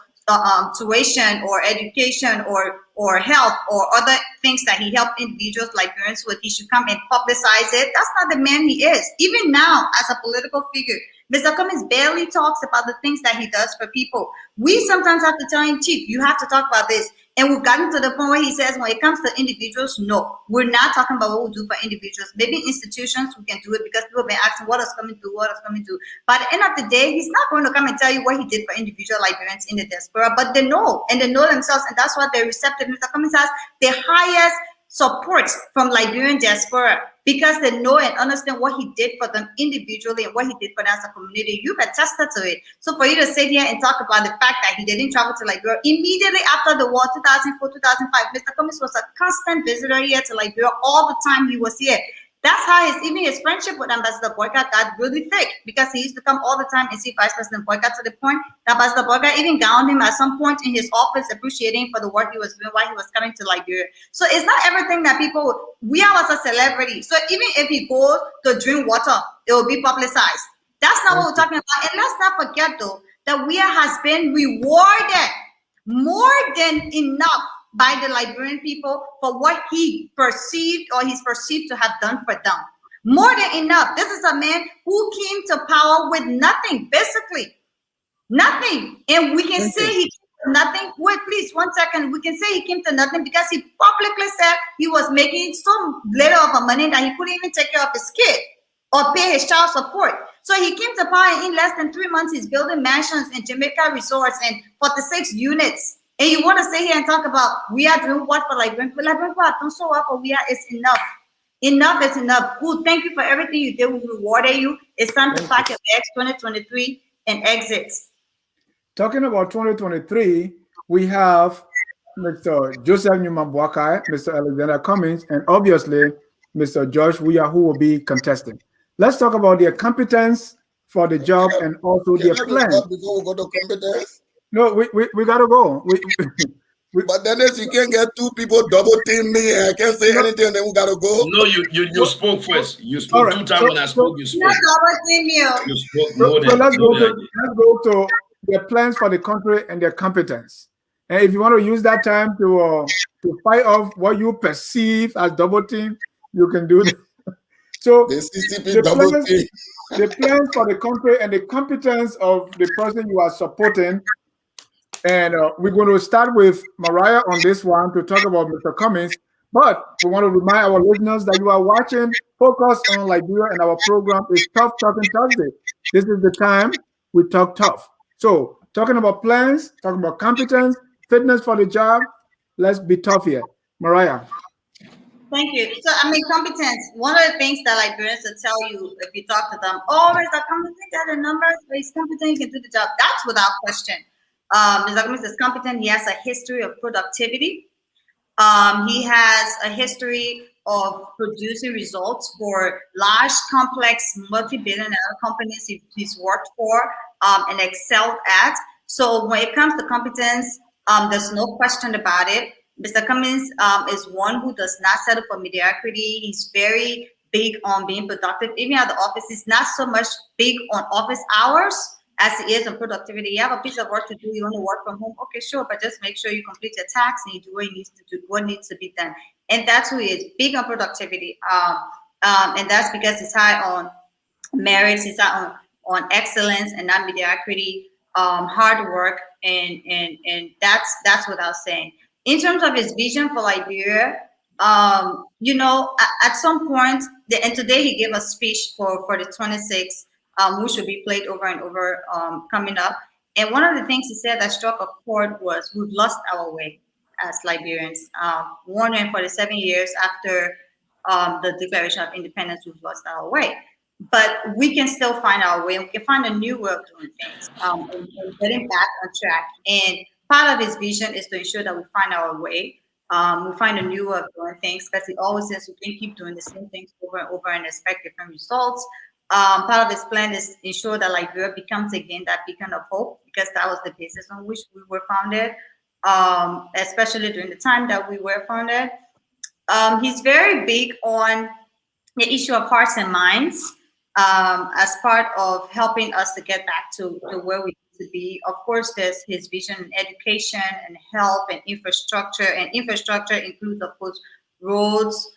tuition or education or health or other things that he helped individuals Liberians with, he should come and publicize it. That's not the man he is. Even now, as a political figure, Mr. Cummings barely talks about the things that he does for people. We sometimes have to tell him, Chief, you have to talk about this. And we've gotten to the point where he says, when it comes to individuals, no, we're not talking about what we do for individuals. Maybe institutions, we can do it because people have been asking what is coming to, what is coming to. But at the end of the day, he's not going to come and tell you what he did for individual Liberians in the diaspora, but they know, and they know themselves, and that's why they're receptive. Mr. Cummings has the highest support from Liberian diaspora because they know and understand what he did for them individually and what he did for them as a community. You've attested to it. So for you to sit here and talk about the fact that he didn't travel to Liberia immediately after the war, 2004, 2005, Mr. Cummings was a constant visitor here to Liberia all the time he was here. That's how even his friendship with Ambassador Boakai got really thick, because he used to come all the time and see Vice President Boakai, to the point that Ambassador Boakai even gowned him at some point in his office, appreciating for the work he was doing while he was coming to Liberia. So it's not everything that people, Weah was a celebrity. So even if he goes to drink water, it will be publicized. That's not what we're talking about. And let's not forget, though, that Weah has been rewarded more than enough by the Liberian people for what he perceived or he's perceived to have done for them. More than enough. This is a man who came to power with nothing, basically. Nothing. And we can say he came to nothing. Wait, please, 1 second. We can say he came to nothing because he publicly said he was making so little of a money that he couldn't even take care of his kid or pay his child support. So he came to power, and in less than 3 months, he's building mansions in Jamaica resorts and 46 units. And you want to sit here and talk about Weah doing what for Liberian people? Liberian people don't show up for Weah. It's enough. Enough is enough. Good. Thank you for everything you did. We rewarded you. It's time to pack your bags 2023 and exit. Talking about 2023, we have Mr. Joseph Newman Boakai, Mr. Alexander Cummings, and obviously Mr. George Weah, who will be contesting. Let's talk about their competence for the job and also their plan. Before we go to competence, No, we gotta go. But Dennis, you can't get two people double team me and I can't say No, anything, then we gotta go. No, you spoke first. You all spoke right. two times when I spoke. You Not spoke. always you. You spoke So more let's go than I to did. their plans for the country and their competence. And if you want to use that time to fight off what you perceive as double team, you can do that. So The CCP the double plans, team. the plans for the country and the competence of the person you are supporting. And we're going to start with Mariah on this one to talk about Mr. Cummings. But we want to remind our listeners that you are watching Focus on Liberia, and our program is Tough Talking Thursday. This is the time we talk tough. So, talking about plans, talking about competence, fitness for the job, let's be tough here. Mariah. Thank you. So, competence. One of the things that Liberians will tell you if you talk to them, oh, Mr. Cummings, got the numbers, but he's competent, he can do the job. That's without question. Mr. Cummings is competent. He has a history of productivity. He has a history of producing results for large, complex, multi-billion-dollar companies he's worked for and excelled at. So when it comes to competence, there's no question about it. Mr. Cummings is one who does not settle for mediocrity. He's very big on being productive. Even at the office, he's not so much big on office hours as he is on productivity. You have a piece of work to do, you want to work from home, okay, sure, but just make sure you complete your tasks and you do what you need to do, what needs to be done. And that's who he is, big on productivity. And that's because he's high on merits, he's high on excellence and not mediocrity, hard work, and that's without saying. In terms of his vision for Liberia, at some point, and today he gave a speech for the 26th, which will be played over and over coming up. And one of the things he said that struck a chord was, we've lost our way as Liberians. 147 years after the Declaration of Independence, we've lost our way. But we can still find our way. We can find a new way of doing things and getting back on track. And part of his vision is to ensure that we find our way. We find a new way of doing things, because he always says we can keep doing the same things over and over and expect different results. Part of his plan is to ensure that Liberia becomes again that beacon of hope, because that was the basis on which we were founded, especially during the time that we were founded. He's very big on the issue of hearts and minds as part of helping us to get back to where we need to be. Of course, there's his vision in education and health and infrastructure. And infrastructure includes, of course, roads,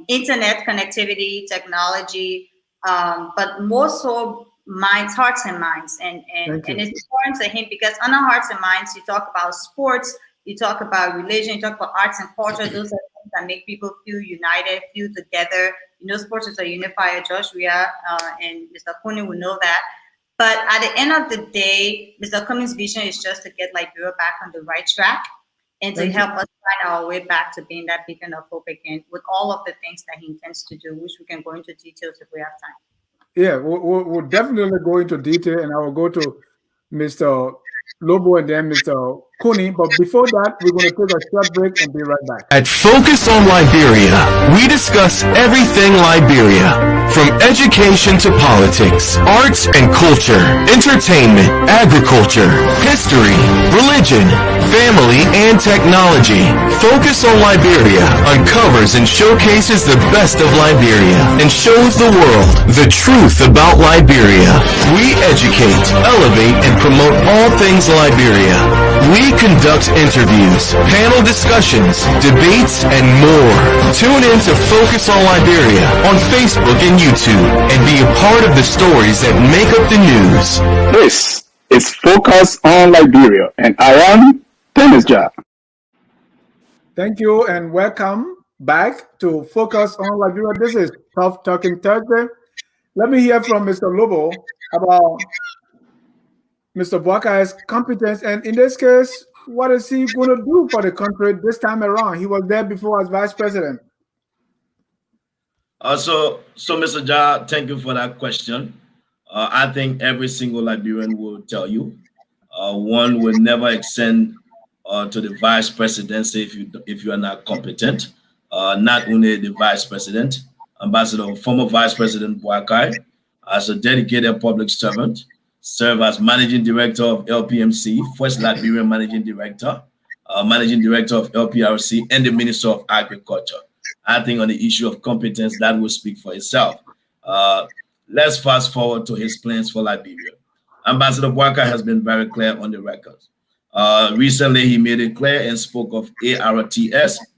internet connectivity, technology, but more so minds, hearts and minds. And it's important to him because under hearts and minds, you talk about sports, you talk about religion, you talk about arts and culture. Those are things that make people feel united, feel together. Sports is a unifier. Josh Weah and Mr. Kuni will know that. But at the end of the day, Mr. Cummings' vision is just to get Liberia back on the right track and to help us find our way back to being that beacon of hope again, with all of the things that he intends to do, which we can go into details if we have time. Yeah, we'll definitely go into detail, and I will go to Mr. Lobo and then Mr. Cooney. But before that, we're going to take a short break and be right back. At Focus on Liberia, we discuss everything Liberia, from education to politics, arts and culture, entertainment, agriculture, history, religion, family, and technology. Focus on Liberia uncovers and showcases the best of Liberia and shows the world the truth about Liberia. We educate, elevate, and promote all things Liberia. We conduct interviews, panel discussions, debates, and more. Tune in to Focus on Liberia on Facebook and YouTube and be a part of the stories that make up the news. This is Focus on Liberia, and I am Dennis Jah. Thank you and welcome back to Focus on Liberia. This is Tough Talking Thursday. Let me hear from Mr. Lobo about Mr. Boakai's competence, and in this case, what is he going to do for the country this time around? He was there before as vice president. So Mr. Jah, thank you for that question. I think every single Liberian will tell you, one will never extend to the vice presidency if you are not competent. Not only the vice president, former Vice President Boakai, as a dedicated public servant, served as managing director of LPMC, first Liberian managing director of LPRC, and the Minister of Agriculture. I think on the issue of competence, that will speak for itself. Let's fast forward to his plans for Liberia. Ambassador Boakai has been very clear on the record. Recently, he made it clear and spoke of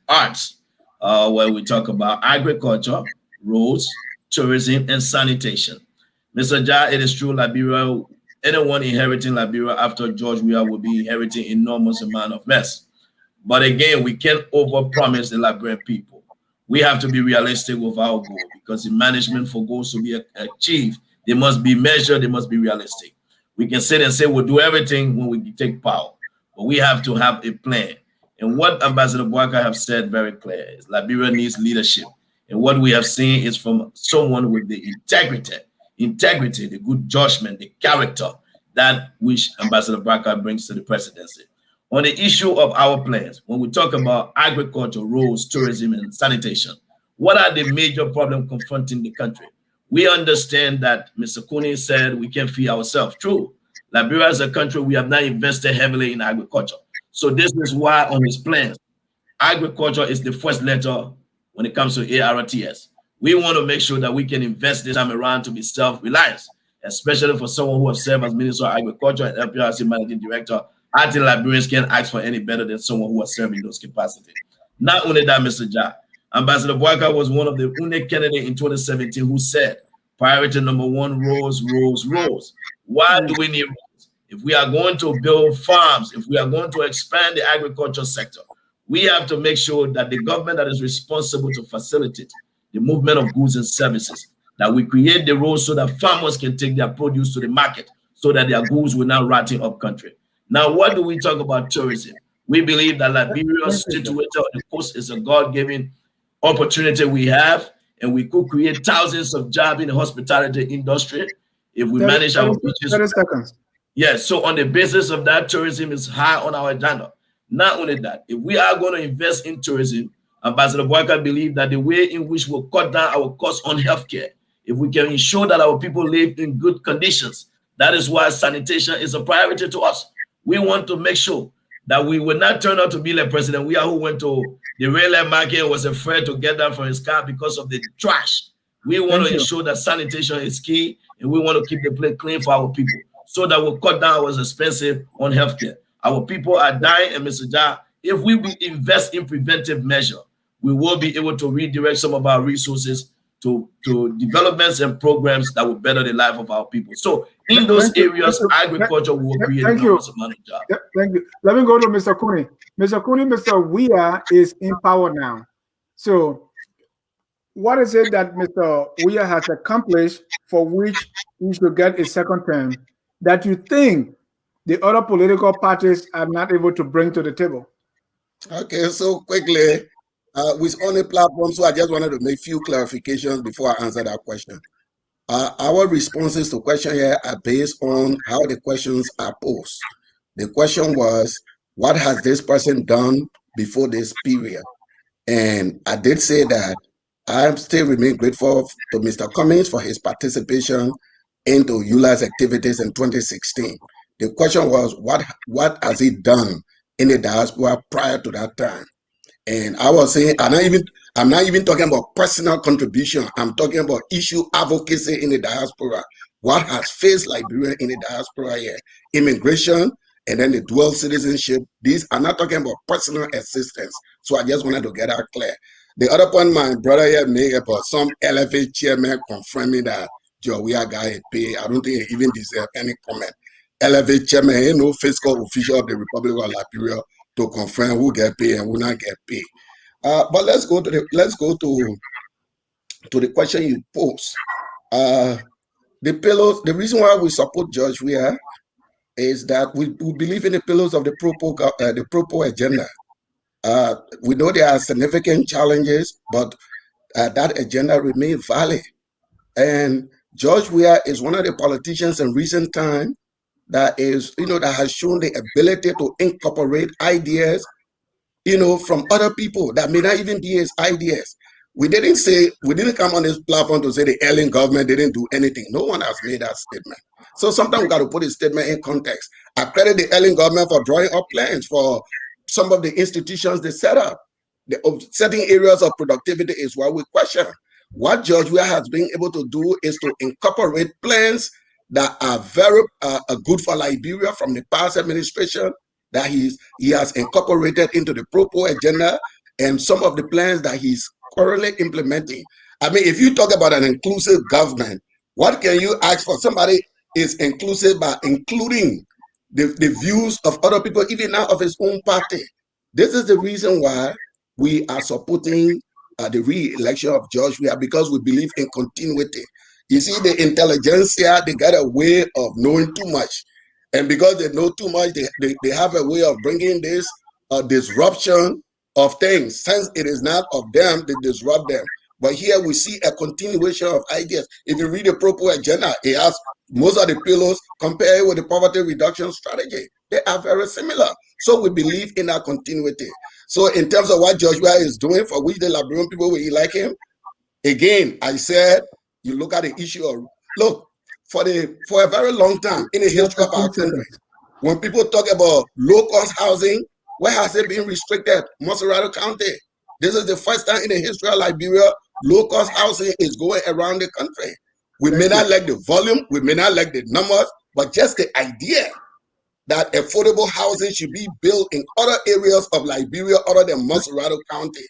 arts, where we talk about agriculture, roads, tourism, and sanitation. Mr. Ja, it is true, Liberia, anyone inheriting Liberia after George Weah will be inheriting enormous amount of mess. But again, we can't overpromise the Liberian people. We have to be realistic with our goal, because the management for goals to be achieved, they must be measured, they must be realistic. We can sit and say we'll do everything when we take power, but we have to have a plan. And what Ambassador Boakai have said very clear is Liberia needs leadership. And what we have seen is from someone with the integrity, the good judgment, the character that which Ambassador Boakai brings to the presidency. On the issue of our plans, when we talk about agriculture, roads, tourism, and sanitation, what are the major problems confronting the country? We understand that Mr. Cummings said we can't feed ourselves. True. Liberia is a country we have not invested heavily in agriculture. So this is why on his plans, agriculture is the first letter when it comes to ARTS. We want to make sure that we can invest this time around to be self-reliant, especially for someone who has served as Minister of Agriculture and LPRC Managing Director. I think Liberians can't ask for any better than someone who has served in those capacities. Not only that, Mr. Ja, Ambassador Boakai was one of the only candidates in 2017 who said, priority number one, roads, roads, roads. Why do we need roads? If we are going to build farms, if we are going to expand the agriculture sector, we have to make sure that the government that is responsible to facilitate the movement of goods and services, that we create the roads so that farmers can take their produce to the market so that their goods will not rotting up country. Now, what do we talk about tourism? We believe that Liberia situated on the coast is a God-given opportunity we have, and we could create thousands of jobs in the hospitality industry if we manage our beaches. 30 seconds. Yes, so on the basis of that, tourism is high on our agenda. Not only that, if we are going to invest in tourism, Ambassador Boakai believes that the way in which we'll cut down our costs on healthcare, if we can ensure that our people live in good conditions, that is why sanitation is a priority to us. We want to make sure that we will not turn out to be like President Weah, who went to the railway market and was afraid to get down from his car because of the trash. We want to ensure that sanitation is key, and we want to keep the place clean for our people so that we'll cut down what's expensive on healthcare. Our people are dying, and Mr. Ja, if we invest in preventive measure, we will be able to redirect some of our resources to developments and programs that will better the life of our people. So in those areas, agriculture will create enormous amount of jobs. Thank you. Let me go to Mr. Cummings. Mr. Cummings, Mr. Weah is in power now. So what is it that Mr. Weah has accomplished for which he should get a second term that you think the other political parties are not able to bring to the table? Okay, so quickly, with only platform, so I just wanted to make a few clarifications before I answer that question. Our responses to question here are based on how the questions are posed. The question was, what has this person done before this period? And I did say that I still remain grateful to Mr. Cummings for his participation into ULA's activities in 2016. The question was, what has he done in the diaspora prior to that time? And I was saying, I'm not even talking about personal contribution. I'm talking about issue advocacy in the diaspora. What has faced Liberia in the diaspora here? Immigration and then the dual citizenship. These are not talking about personal assistance. So I just wanted to get that clear. The other point my brother here made about some LFA chairman confirming that Joe Weah got a pay. I don't think he even deserves any comment. LFA chairman ain't no fiscal official of the Republic of Liberia to confirm who get paid and who not get paid. But let's go to the question you posed. The pillars. The reason why we support George Weah is that we believe in the pillars of the Propo agenda. We know there are significant challenges, but that agenda remains valid. And George Weah is one of the politicians in recent time that has shown the ability to incorporate ideas, from other people that may not even be his ideas. We didn't come on this platform to say the alien government didn't do anything. No one has made that statement. So sometimes we got to put a statement in context. I credit the alien government for drawing up plans for some of the institutions they set up. The certain areas of productivity is what we question. What George Weah has been able to do is to incorporate plans that are very good for Liberia from the past administration that he has incorporated into the Pro agenda, and some of the plans that he's currently implementing. I mean, if you talk about an inclusive government, what can you ask for? Somebody is inclusive by including the views of other people, even now of his own party. This is the reason why we are supporting the re-election of George Weah, because we believe in continuity. You see, the intelligentsia, they got a way of knowing too much. And because they know too much, they have a way of bringing this disruption of things. Since it is not of them, they disrupt them. But here we see a continuation of ideas. If you read the Pro agenda, it has most of the pillars compared with the poverty reduction strategy. They are very similar. So we believe in our continuity. So in terms of what George Weah is doing, for which the Liberian people will like him, again, I said, you look at the issue of, look, for a very long time in the history of our country, when people talk about low-cost housing, where has it been restricted? Montserrat County. This is the first time in the history of Liberia, low-cost housing is going around the country. We may not like the volume, we may not like the numbers, but just the idea that affordable housing should be built in other areas of Liberia other than Montserrat County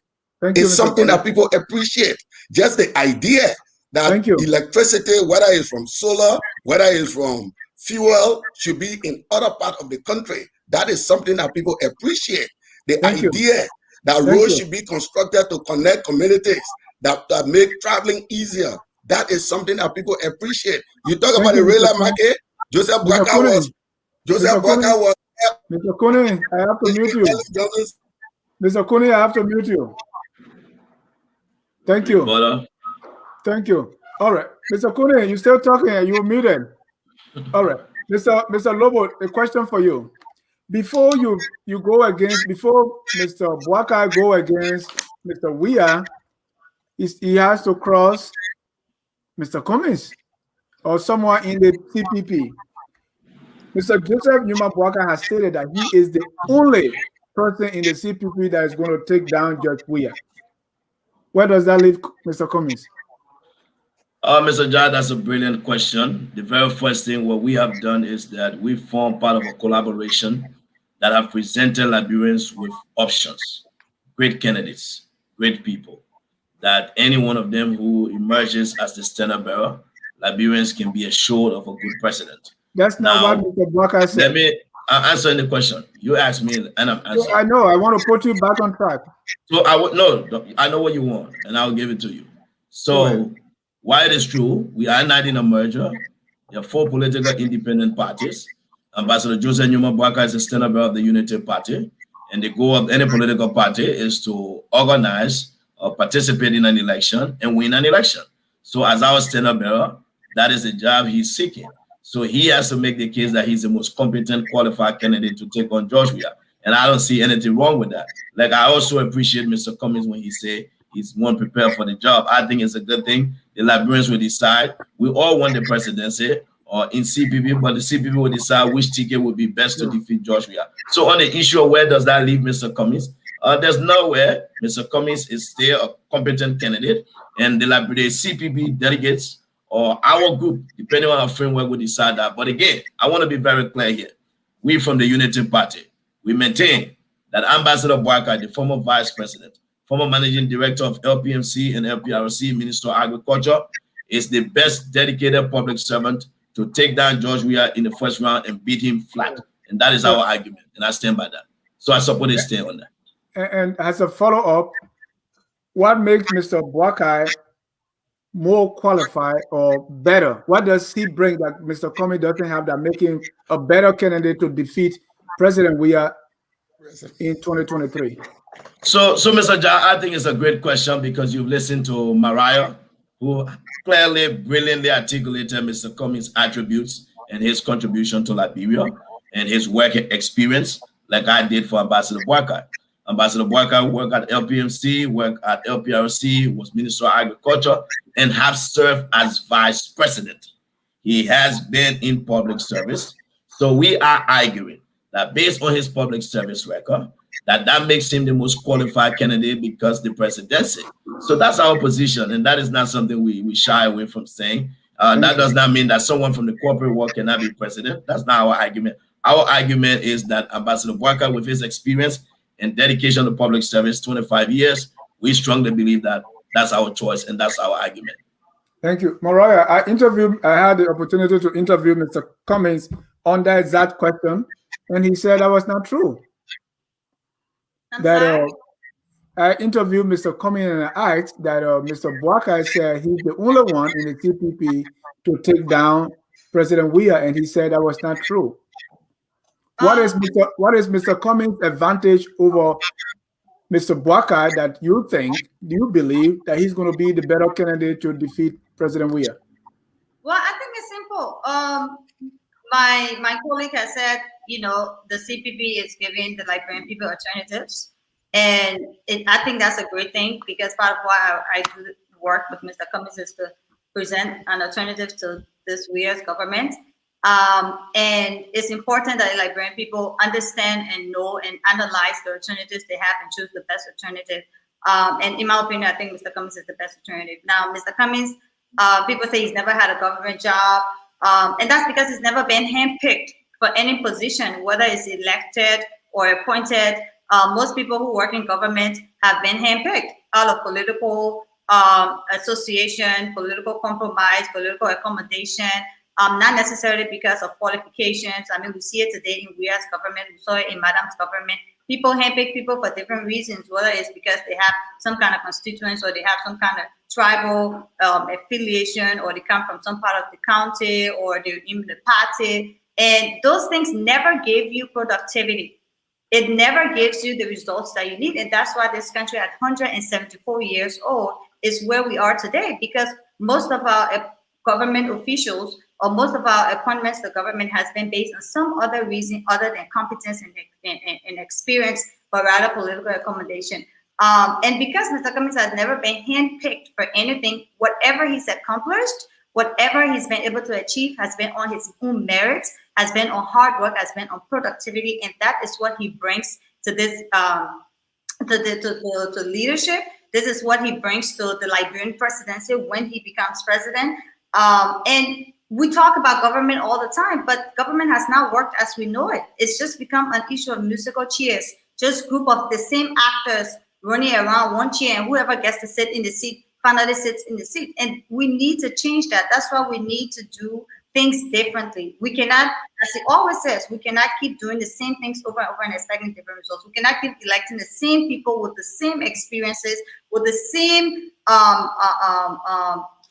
is something that people appreciate. Just the idea that electricity, whether it's from solar, whether it's from fuel, should be in other parts of the country. That is something that people appreciate. The idea that roads should be constructed to connect communities, that make traveling easier. That is something that people appreciate. You talk about the rail market. Joseph Boakai was. Mr. Kone, I have to mute you. Mr. Kone, I have to mute you. Thank you. Thank you. All right. Mr. Kone, you still talking and you're muted. All right. Mr. Lobo, a question for you. Before you go against, before Mr. Boakai go against Mr. Weah, he has to cross Mr. Cummings or someone in the CPP. Mr. Joseph Numa Boakai has stated that he is the only person in the CPP that is going to take down George Weah. Where does that leave Mr. Cummings? Mr. Jad, that's a brilliant question. The very first thing what we have done is that we form part of a collaboration that have presented Liberians with options, great candidates, great people, that any one of them who emerges as the standard bearer, Liberians can be assured of a good president. That's not what Mr. Boakai said. Let me answer the question. You asked me and I'm answering. I know. I want to put you back on track. So I know what you want and I'll give it to you. So while it is true, we are not in a merger. There are 4 political independent parties. Ambassador Joseph Numa Boakai is the standard bearer of the Unity Party. And the goal of any political party is to organize or participate in an election and win an election. So as our standard bearer, that is the job he's seeking. So he has to make the case that he's the most competent, qualified candidate to take on George Weah. And I don't see anything wrong with that. Like, I also appreciate Mr. Cummings when he say he's one prepared for the job. I think it's a good thing. The Liberians will decide. We all want the presidency or in CPP, but the CPP will decide which ticket would be best to defeat George Weah. So on the issue of where does that leave Mr. Cummings, there's nowhere. Mr. Cummings is still a competent candidate, and the CPP delegates or our group, depending on our framework, will decide that. But again, I want to be very clear here. We from the Unity Party, we maintain that Ambassador Boakai, the former vice president, former managing director of LPMC and LPRC, Minister of Agriculture, is the best dedicated public servant to take down George Weah in the first round and beat him flat. And that is our argument, and I stand by that. So I support his stand on that. And as a follow-up, what makes Mr. Boakai more qualified or better? What does he bring that Mr. Cummings doesn't have that make him a better candidate to defeat President Weah in 2023? So Mr. John, I think it's a great question because you've listened to Mariah, who clearly, brilliantly articulated Mr. Cummings' attributes and his contribution to Liberia and his work experience, like I did for Ambassador Boakai. Ambassador Boakai worked at LPMC, worked at LPRC, was Minister of Agriculture, and have served as Vice President. He has been in public service. So we are arguing that based on his public service record, that makes him the most qualified candidate because the presidency. So that's our position, and that is not something we shy away from saying. That does not mean that someone from the corporate world cannot be president. That's not our argument. Our argument is that Ambassador Boakai, with his experience and dedication to public service, 25 years, we strongly believe that that's our choice and that's our argument. Thank you. Mariah, I had the opportunity to interview Mr. Cummings on that exact question, and he said that was not true. I interviewed Mr. Cummings and I asked that Mr. Boakai said he's the only one in the CPP to take down President Weah, and he said that was not true. What is Mr. Cummings' advantage over Mr. Boakai that you believe that he's going to be the better candidate to defeat President Weah? Well, I think it's simple. My colleague has said, the CPP is giving the Liberian people alternatives. And I think that's a great thing, because part of why I do work with Mr. Cummings is to present an alternative to this Weah's government. And it's important that the Liberian people understand and know and analyze the alternatives they have and choose the best alternative. And in my opinion, I think Mr. Cummings is the best alternative. Now, Mr. Cummings, people say he's never had a government job. And that's because he's never been handpicked for any position, whether it's elected or appointed. Most people who work in government have been handpicked out of political association, political compromise, political accommodation, not necessarily because of qualifications. I mean, we see it today in Weah's government. We saw it in Madame's government. People handpick people for different reasons, whether it's because they have some kind of constituents or they have some kind of tribal affiliation, or they come from some part of the county, or they're in the party. And those things never gave you productivity. It never gives you the results that you need. And that's why this country at 174 years old is where we are today, because most of our government officials or most of our appointments to government has been based on some other reason other than competence and experience, but rather political accommodation. And because Mr. Cummings has never been handpicked for anything, whatever he's accomplished, whatever he's been able to achieve has been on his own merits, has been on hard work, has been on productivity, and that is what he brings to this to leadership. This is what he brings to the Liberian presidency when he becomes president. And we talk about government all the time, but government has not worked as we know it. It's just become an issue of musical chairs, just group of the same actors running around one chair, and whoever gets to sit in the seat finally sits in the seat. And we need to change that. That's why we need to do things differently. We cannot, as he always says, we cannot keep doing the same things over and over and expecting different results. We cannot keep electing the same people with the same experiences, with the same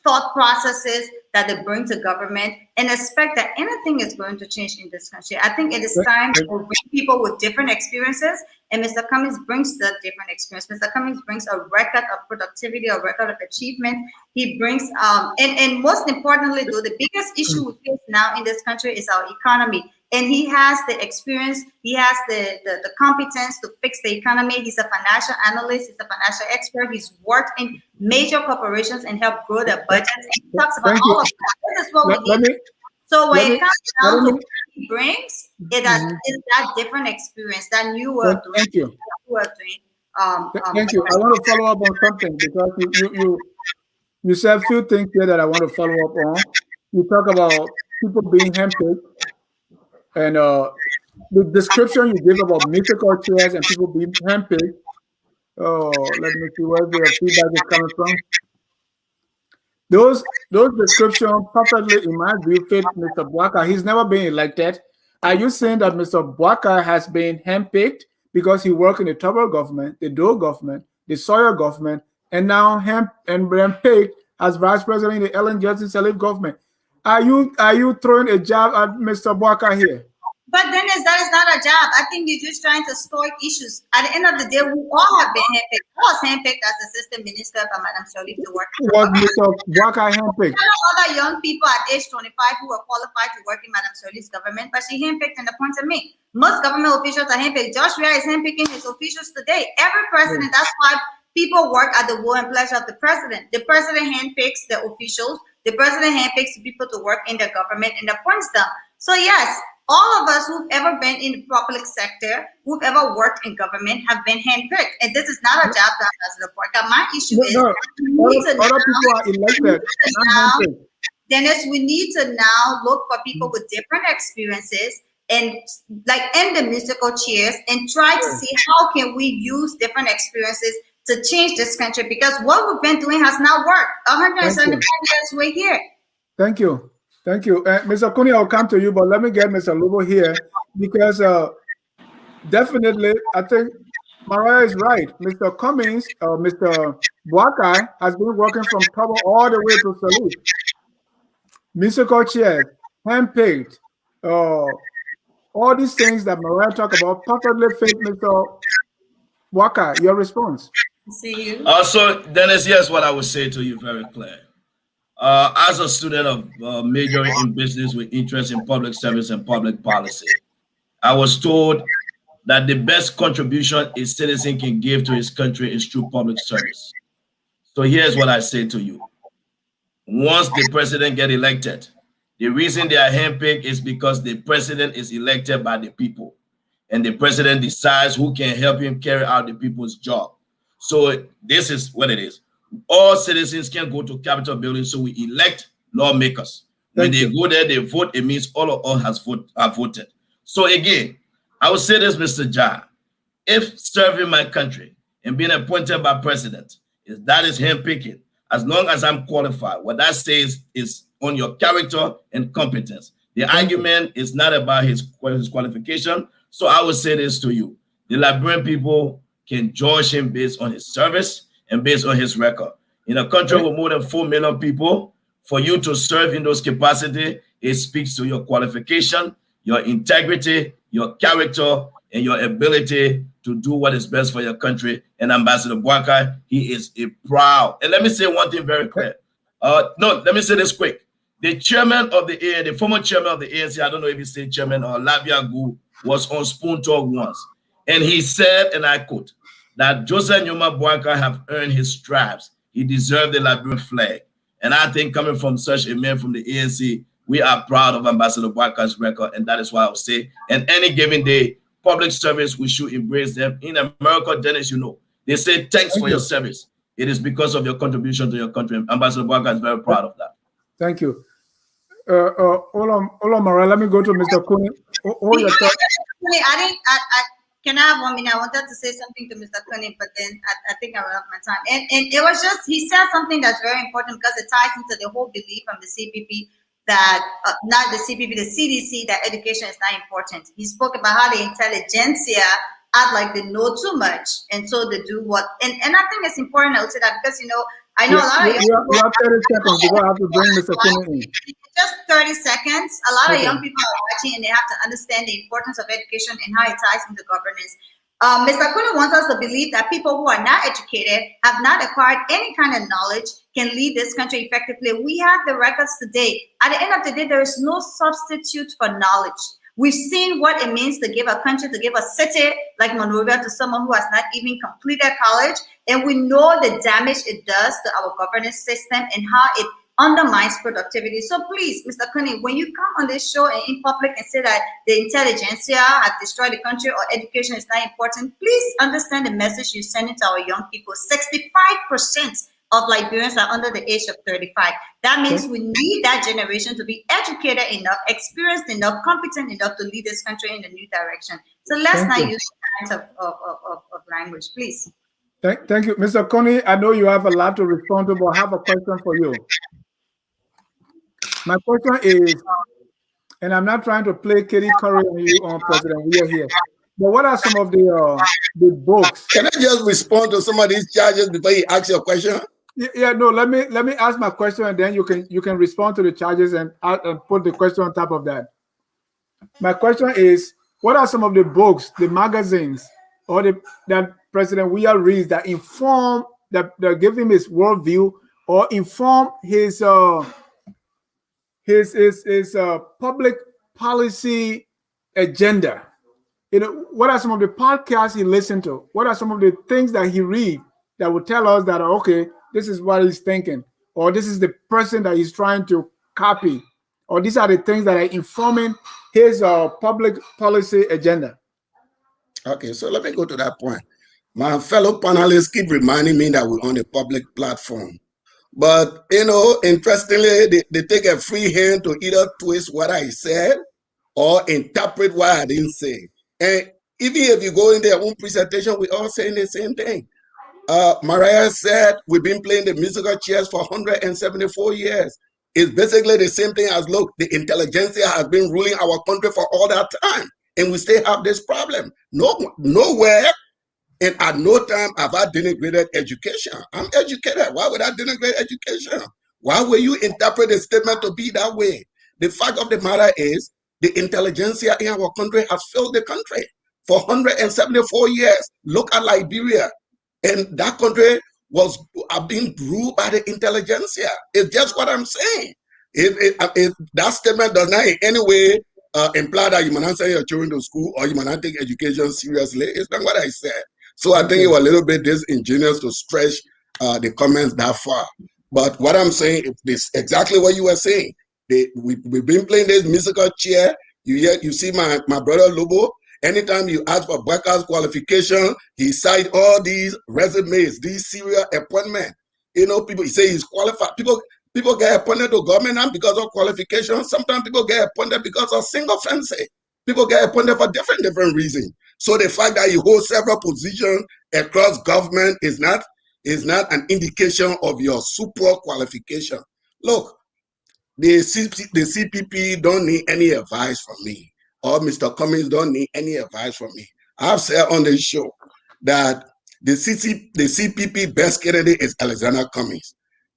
thought processes that they bring to government, and expect that anything is going to change in this country. I think it is time to bring people with different experiences, and Mr. Cummings brings the different experience. Mr. Cummings brings a record of productivity, a record of achievement. He brings, and most importantly, though, the biggest issue we face now in this country is our economy. And he has the experience, he has the competence to fix the economy. He's a financial analyst, he's a financial expert. He's worked in major corporations and helped grow their budgets. And he talks about all of that. This is what we need. So when it comes down to what he brings, it is that different experience that you were doing. Thank you. Thank you. I want to follow up on something, because you said a few things here that I want to follow up on. You talk about people being handpicked. And the description you give about musical chairs and people being handpicked. Oh, let me see where the feedback is coming from. Those descriptions perfectly, in my view, fit Mr. Boakai. He's never been elected. Are you saying that Mr. Boakai has been handpicked because he worked in the Tubber government, the Doe government, the Sawyer government, and now handpicked as vice president in the Ellen Johnson Sirleaf government? Are you throwing a jab at Mr. Boakai here? But then that is not our job. I think you're just trying to exploit issues. At the end of the day, we all have been handpicked. I was handpicked as assistant minister by Madam Shirley to work. Was Mr. Boakai handpicked? There are other young people at age 25 who are qualified to work in Madam Shirley's government, but she handpicked and appointed me. Most government officials are handpicked. Josh Weah is handpicking his officials today. Every president, that's why people work at the will and pleasure of the president. The president handpicks the officials. The president handpicks people to work in the government and appoints them. So yes, all of us who've ever been in the public sector, who've ever worked in government, have been handpicked. And this is not a job that has the worker. My issue is other people are elected. Dennis, we need to now look for people with different experiences and like in the musical chairs and try to see how can we use different experiences to change this country, because what we've been doing has not worked. 175 years we're here. Thank you. Thank you. Mr. Kuni, I'll come to you, but let me get Mr. Lubo here, because definitely, I think Mariah is right. Mr. Cummings, Mr. Boakai has been working from Togo all the way to Salute. Musical chairs, handpicked, all these things that Mariah talked about perfectly fit Mr. Boakai. Your response? See you. So, Dennis, here's what I would say to you very clear. As a student of majoring in business with interest in public service and public policy, I was told that the best contribution a citizen can give to his country is through public service. So here's what I say to you. Once the president gets elected, the reason they are handpicked is because the president is elected by the people, and the president decides who can help him carry out the people's job. So this is what it is. All citizens can go to Capitol building, so we elect lawmakers. When they go there, they vote. It means all of us have voted. So again, I would say this, Mr. Ja, if serving my country and being appointed by president, that is handpicking, as long as I'm qualified, what that says is on your character and competence. The argument is not about his qualification. So I would say this to you. The Liberian people can judge him based on his service and based on his record. In a country with more than 4 million people, for you to serve in those capacities, it speaks to your qualification, your integrity, your character, and your ability to do what is best for your country. And Ambassador Boakai, he is a proud. And let me say one thing very clear. No, let me say this quick. The chairman of the ANC, the former chairman of the ANC, I don't know if he's still chairman, or Lavia Gu, was on Spoon Talk once. And he said, and I quote, that Joseph Nyuma Boakai have earned his stripes. He deserved the Liberian flag. And I think coming from such a man from the ANC, we are proud of Ambassador Boakai's record, and that is why I would say, and any given day, public service, we should embrace them. In America, Dennis, you know, they say thanks for your service. It is because of your contribution to your country. Ambassador Boakai is very proud of that. Thank you. Hold on, Mara. Let me go to Mr. Kuni. Hold your thought. Can I have 1 minute? I wanted to say something to Mr. Kuni, but then I think I ran out of my time. And it was just, he said something that's very important because it ties into the whole belief from the CPP that, not the CPP, the CDC, that education is not important. He spoke about how the intelligentsia act like they know too much, and so they do what, and I think it's important I would say that because, you know, I know a lot of young people. You have 30 seconds. You have to bring Mr. Kuni in. Just 30 seconds. A lot of young people are watching and they have to understand the importance of education and how it ties into governance. Mr. Kuni wants us to believe that people who are not educated, have not acquired any kind of knowledge, can lead this country effectively. We have the records today. At the end of the day, there is no substitute for knowledge. We've seen what it means to give a country, to give a city like Monrovia to someone who has not even completed college. And we know the damage it does to our governance system and how it undermines productivity. So please, Mr. Kuni, when you come on this show and in public and say that the intelligentsia have destroyed the country or education is not important, please understand the message you're sending to our young people. 65% of Liberians are under the age of 35. That means we need that generation to be educated enough, experienced enough, competent enough to lead this country in a new direction. So let's not use that kind of language, please. Thank you. Mr. Kuni, I know you have a lot to respond to, but I have a question for you. My question is, and I'm not trying to play Katie Curry on you, President Weah here, but what are some of the books? Can I just respond to some of these charges before you ask your question? Yeah, no. Let me ask my question, and then you can respond to the charges and put the question on top of that. My question is, what are some of the books, the magazines, or that President Weah reads that inform that give him his worldview or inform his public policy agenda? You know, what are some of the podcasts he listened to? What are some of the things that he read that would tell us that, okay, this is what he's thinking, or this is the person that he's trying to copy, or these are the things that are informing his public policy agenda? Okay, so let me go to that point. My fellow panelists keep reminding me that we're on a public platform. But, you know, interestingly, they take a free hand to either twist what I said or interpret what I didn't say. And even if you go in their own presentation, we're all saying the same thing. Mariah said, we've been playing the musical chairs for 174 years. It's basically the same thing as, look, the intelligentsia has been ruling our country for all that time, and we still have this problem. Nowhere and at no time have I denigrated education. I'm educated. Why would I denigrate education? Why will you interpret the statement to be that way? The fact of the matter is, the intelligentsia in our country has failed the country for 174 years. Look at Liberia. And that country was being ruled by the intelligentsia. It's just what I'm saying. If that statement does not in any way imply that you might not send your children to school or you might not take education seriously, it's not what I said. So I think it was a little bit disingenuous to stretch the comments that far. But what I'm saying is exactly what you were saying. We've been playing this musical chair. You see my brother Lobo. Anytime you ask for Boakai's qualification, he cite all these resumes, these serial appointments. You know, people say he's qualified. People get appointed to government not because of qualifications. Sometimes people get appointed because of single fancy. People get appointed for different reasons. So the fact that you hold several positions across government is not an indication of your super qualification. Look, the CPP don't need any advice from me, or Mr. Cummings don't need any advice from me. I've said on this show that the CPP best candidate is Alexander Cummings.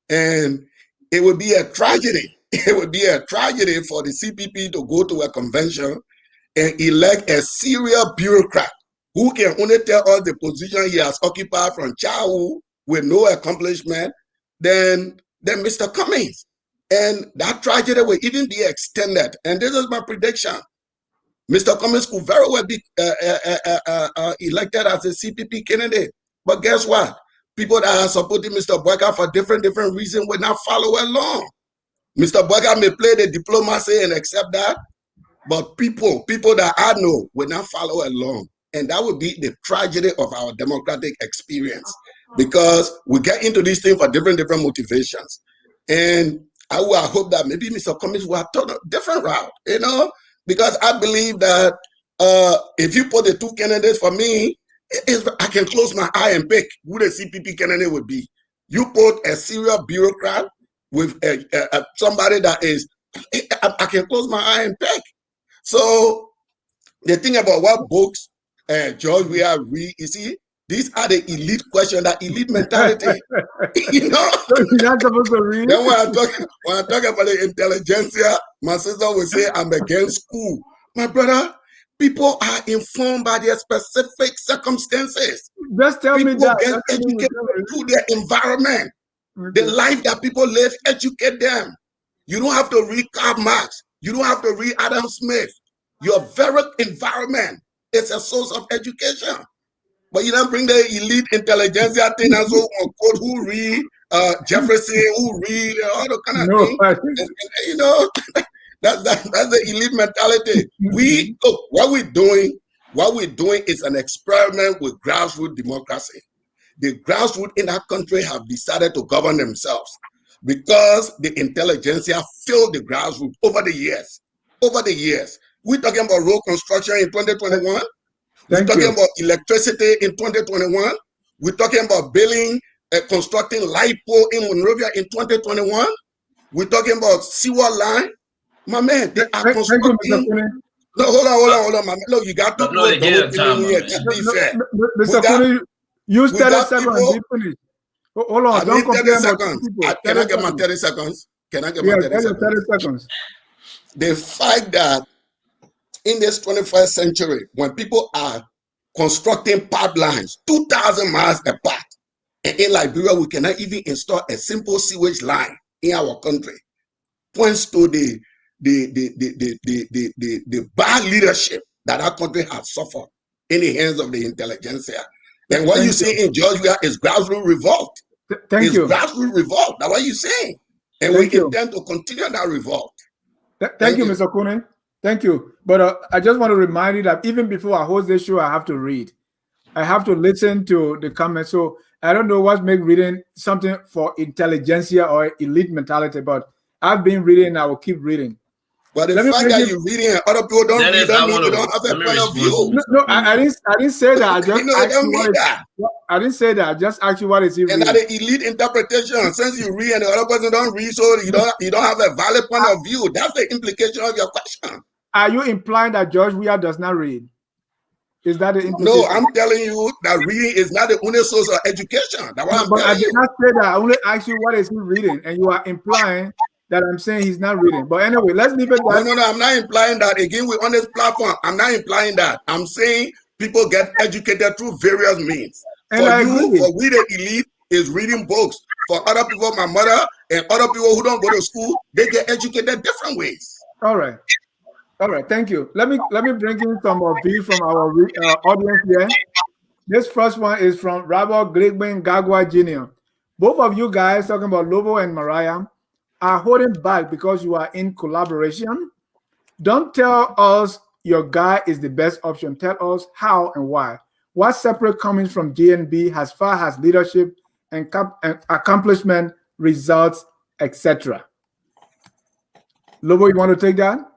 And it would be a tragedy. It would be a tragedy for the CPP to go to a convention and elect a serial bureaucrat who can only tell us the position he has occupied from childhood with no accomplishment than Mr. Cummings. And that tragedy will even be extended. And this is my prediction. Mr. Cummings could very well be elected as a CPP candidate. But guess what? People that are supporting Mr. Boakai for different reasons will not follow along. Mr. Boakai may play the diplomacy and accept that, but people that I know will not follow along. And that would be the tragedy of our democratic experience, because we get into these things for different motivations. And I hope that maybe Mr. Cummings will have taken a different route, you know, because I believe that if you put the two candidates for me, I can close my eye and pick who the CPP candidate would be. You put a serial bureaucrat with somebody that is, I can close my eye and pick. So the thing about what books George Weah read, you see, these are the elite questions, that elite mentality. You know, You're not supposed to read. then when I talk about the intelligentsia, my sister will say I'm against school. My brother, people are informed by their specific circumstances. Just tell me People that. get educated through their environment. Okay. The life that people live, educate them. You don't have to read Karl Marx. You don't have to read Adam Smith. Your very environment is a source of education. But you don't bring the elite intelligentsia thing and so on, quote, who read Jefferson, who read all the kind of thing. And, you know, that's the elite mentality. Look, what we're doing is an experiment with grassroots democracy. The grassroots in our country have decided to govern themselves because the intelligentsia failed the grassroots over the years. We're talking about road construction in 2021. We're talking about electricity in 2021. We're talking about building, constructing light pole in Monrovia in 2021. We're talking about sewer line. My man, they are constructing. No, hold on, my man. Look, you got to do it. Be fair. Mr. Kuni, use 30 seconds. Hold on, don't compare 30 seconds. Can I get my 30 seconds? Can I get my 30 seconds? 30 seconds. The fact that in this 21st century, when people are constructing pipelines 2,000 miles apart, and in Liberia, we cannot even install a simple sewage line in our country, points to the bad leadership that our country has suffered in the hands of the intelligentsia. And what you see in Georgia is grassroots revolt. Thank you. Grassroots revolt. That's what you're saying. And we intend to continue that revolt. Thank you, Mr. Cummings. Thank you. But I just want to remind you that even before I host this show, I have to read. I have to listen to the comments. So I don't know what makes reading something for intelligentsia or elite mentality, but I've been reading and I will keep reading. But the fact that you're reading and other people don't read, that means you don't have a point of view. No, I didn't say that. I just I didn't say that. I just asked you what is he reading. And that the elite interpretation, since you read and the other person don't read, so you don't have a valid point of view. That's the implication of your question. Are you implying that George Weah does not read? Is that the implication? No, I'm telling you that reading is not the only source of education. That's what I'm telling you. I did not say that. I only asked you what is he reading, and you are implying that I'm saying he's not reading. But anyway, let's leave it. No, I'm not implying that. Again, we're on this platform. I'm not implying that. I'm saying people get educated through various means. And for we the elite is reading books. For other people, my mother and other people who don't go to school, they get educated different ways. All right. All right, thank you. Let me bring in some views from our audience here. This first one is from Robert Glickman Gagwa Jr. Both of you guys talking about Lobo and Mariah are holding back because you are in collaboration. Don't tell us your guy is the best option. Tell us how and why. What separate Cummings from GNB as far as leadership and accomplishment, results, etc. Lobo, you want to take that?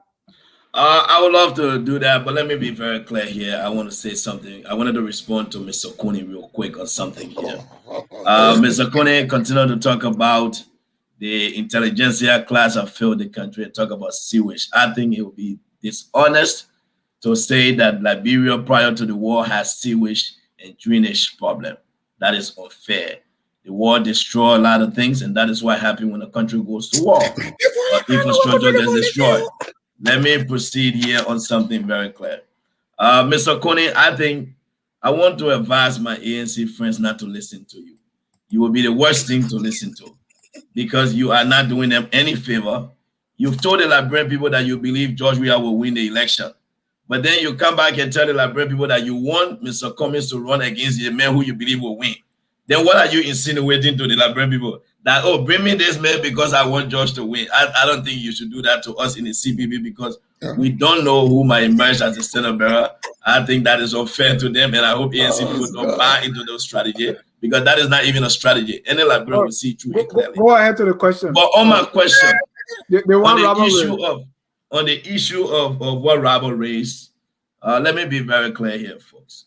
I would love to do that, but let me be very clear here. I want to say something. I wanted to respond to Mr. Kone real quick on something here. Mr. Kone continued to talk about the intelligentsia class have failed the country and talk about sewage. I think it would be dishonest to say that Liberia prior to the war has sewage and drainage problem. That is unfair. The war destroyed a lot of things, and that is what happens when a country goes to war. Infrastructure gets destroyed. Let me proceed here on something very clear. Mr. Kone, I want to advise my ANC friends not to listen to you. You will be the worst thing to listen to because you are not doing them any favor. You've told the Liberian people that you believe George Weah will win the election. But then you come back and tell the Liberian people that you want Mr. Cummings to run against the man who you believe will win. Then what are you insinuating to the Liberian people? That, oh, bring me this man because I want George to win. I don't think you should do that to us in the CPB because we don't know who might emerge as the standard bearer. I think that is unfair to them, and I hope ANC people don't buy into those strategy because that is not even a strategy. Any Liberian will see through it clearly. Go ahead to the question. But on my question, on the issue of what Robert raised, let me be very clear here, folks.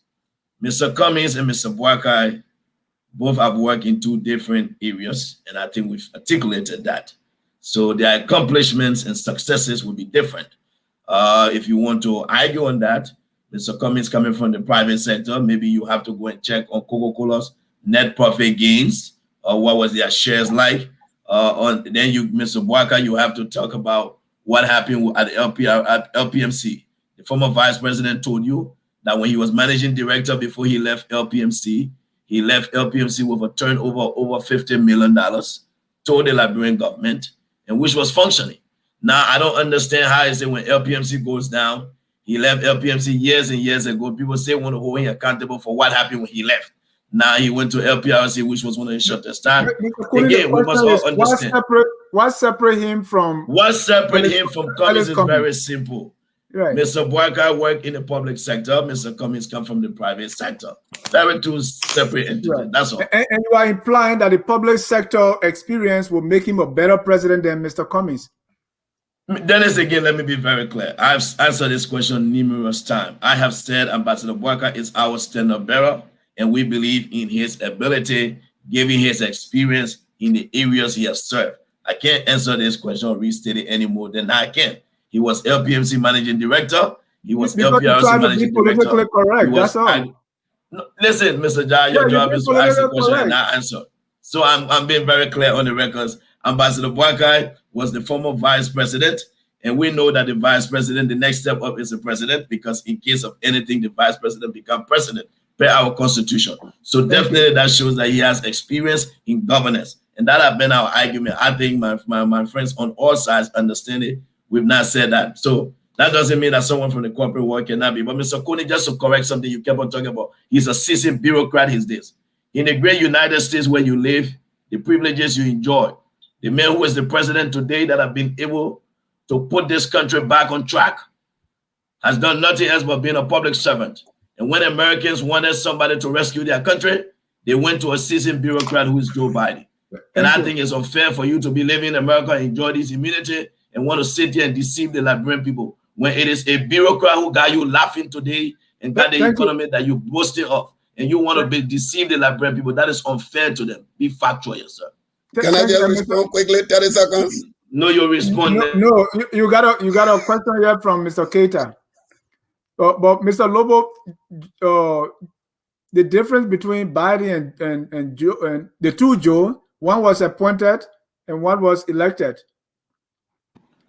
Mr. Cummings and Mr. Boakai both have worked in two different areas, and I think we've articulated that. So their accomplishments and successes will be different. If you want to argue on that, Mr. Cummings coming from the private sector, maybe you have to go and check on Coca-Cola's net profit gains, or what was their shares like. Then you, Mr. Boakai, you have to talk about what happened at LPMC. The former vice president told you that when he was managing director before he left LPMC with a turnover over $50 million, told the Liberian government, and which was functioning. Now, I don't understand how is it when LPMC goes down, he left LPMC years and years ago. People say want to hold him accountable for what happened when he left. Now he went to LPRC, which was one of the shortest time. Again, we must all understand. What separates him from Cummings is very simple. Right. Mr. Boakai worked in the public sector. Mr. Cummings come from the private sector. Very two separate entities. Right. That's all. And you are implying that the public sector experience will make him a better president than Mr. Cummings. Dennis, again, let me be very clear. I've answered this question numerous times. I have said Ambassador Boakai is our standard bearer, and we believe in his ability, given his experience in the areas he has served. I can't answer this question or restate it any more than I can. He was LPMC managing director. He was LPRC managing director. Correct. That's all. Listen, Mr. Jai, your job is to ask the question and not answer. So I'm being very clear on the records. Ambassador Boakai was the former vice president. And we know that the vice president, the next step up is the president, because in case of anything, the vice president become president per our constitution. So definitely that shows that he has experience in governance. And that has been our argument. I think my friends on all sides understand it. We've not said that. So that doesn't mean that someone from the corporate world cannot be. But Mr. Coney, just to correct something you kept on talking about, he's a seasoned bureaucrat these days. In the great United States where you live, the privileges you enjoy, the man who is the president today that have been able to put this country back on track has done nothing else but being a public servant. And when Americans wanted somebody to rescue their country, they went to a seasoned bureaucrat who is Joe Biden. And I think it's unfair for you to be living in America and enjoy this immunity and want to sit here and deceive the Liberian people when it is a bureaucrat who got you laughing today and got the economy that you boasting of, and you want to be deceive the Liberian people. That is unfair to them. Be factual yourself. Can I just respond quickly? 30 seconds. No, you respond. No, you got a question here from Mr. Keita. But Mr. Lobo, the difference between Biden and Joe, and the two Joe, one was appointed and one was elected.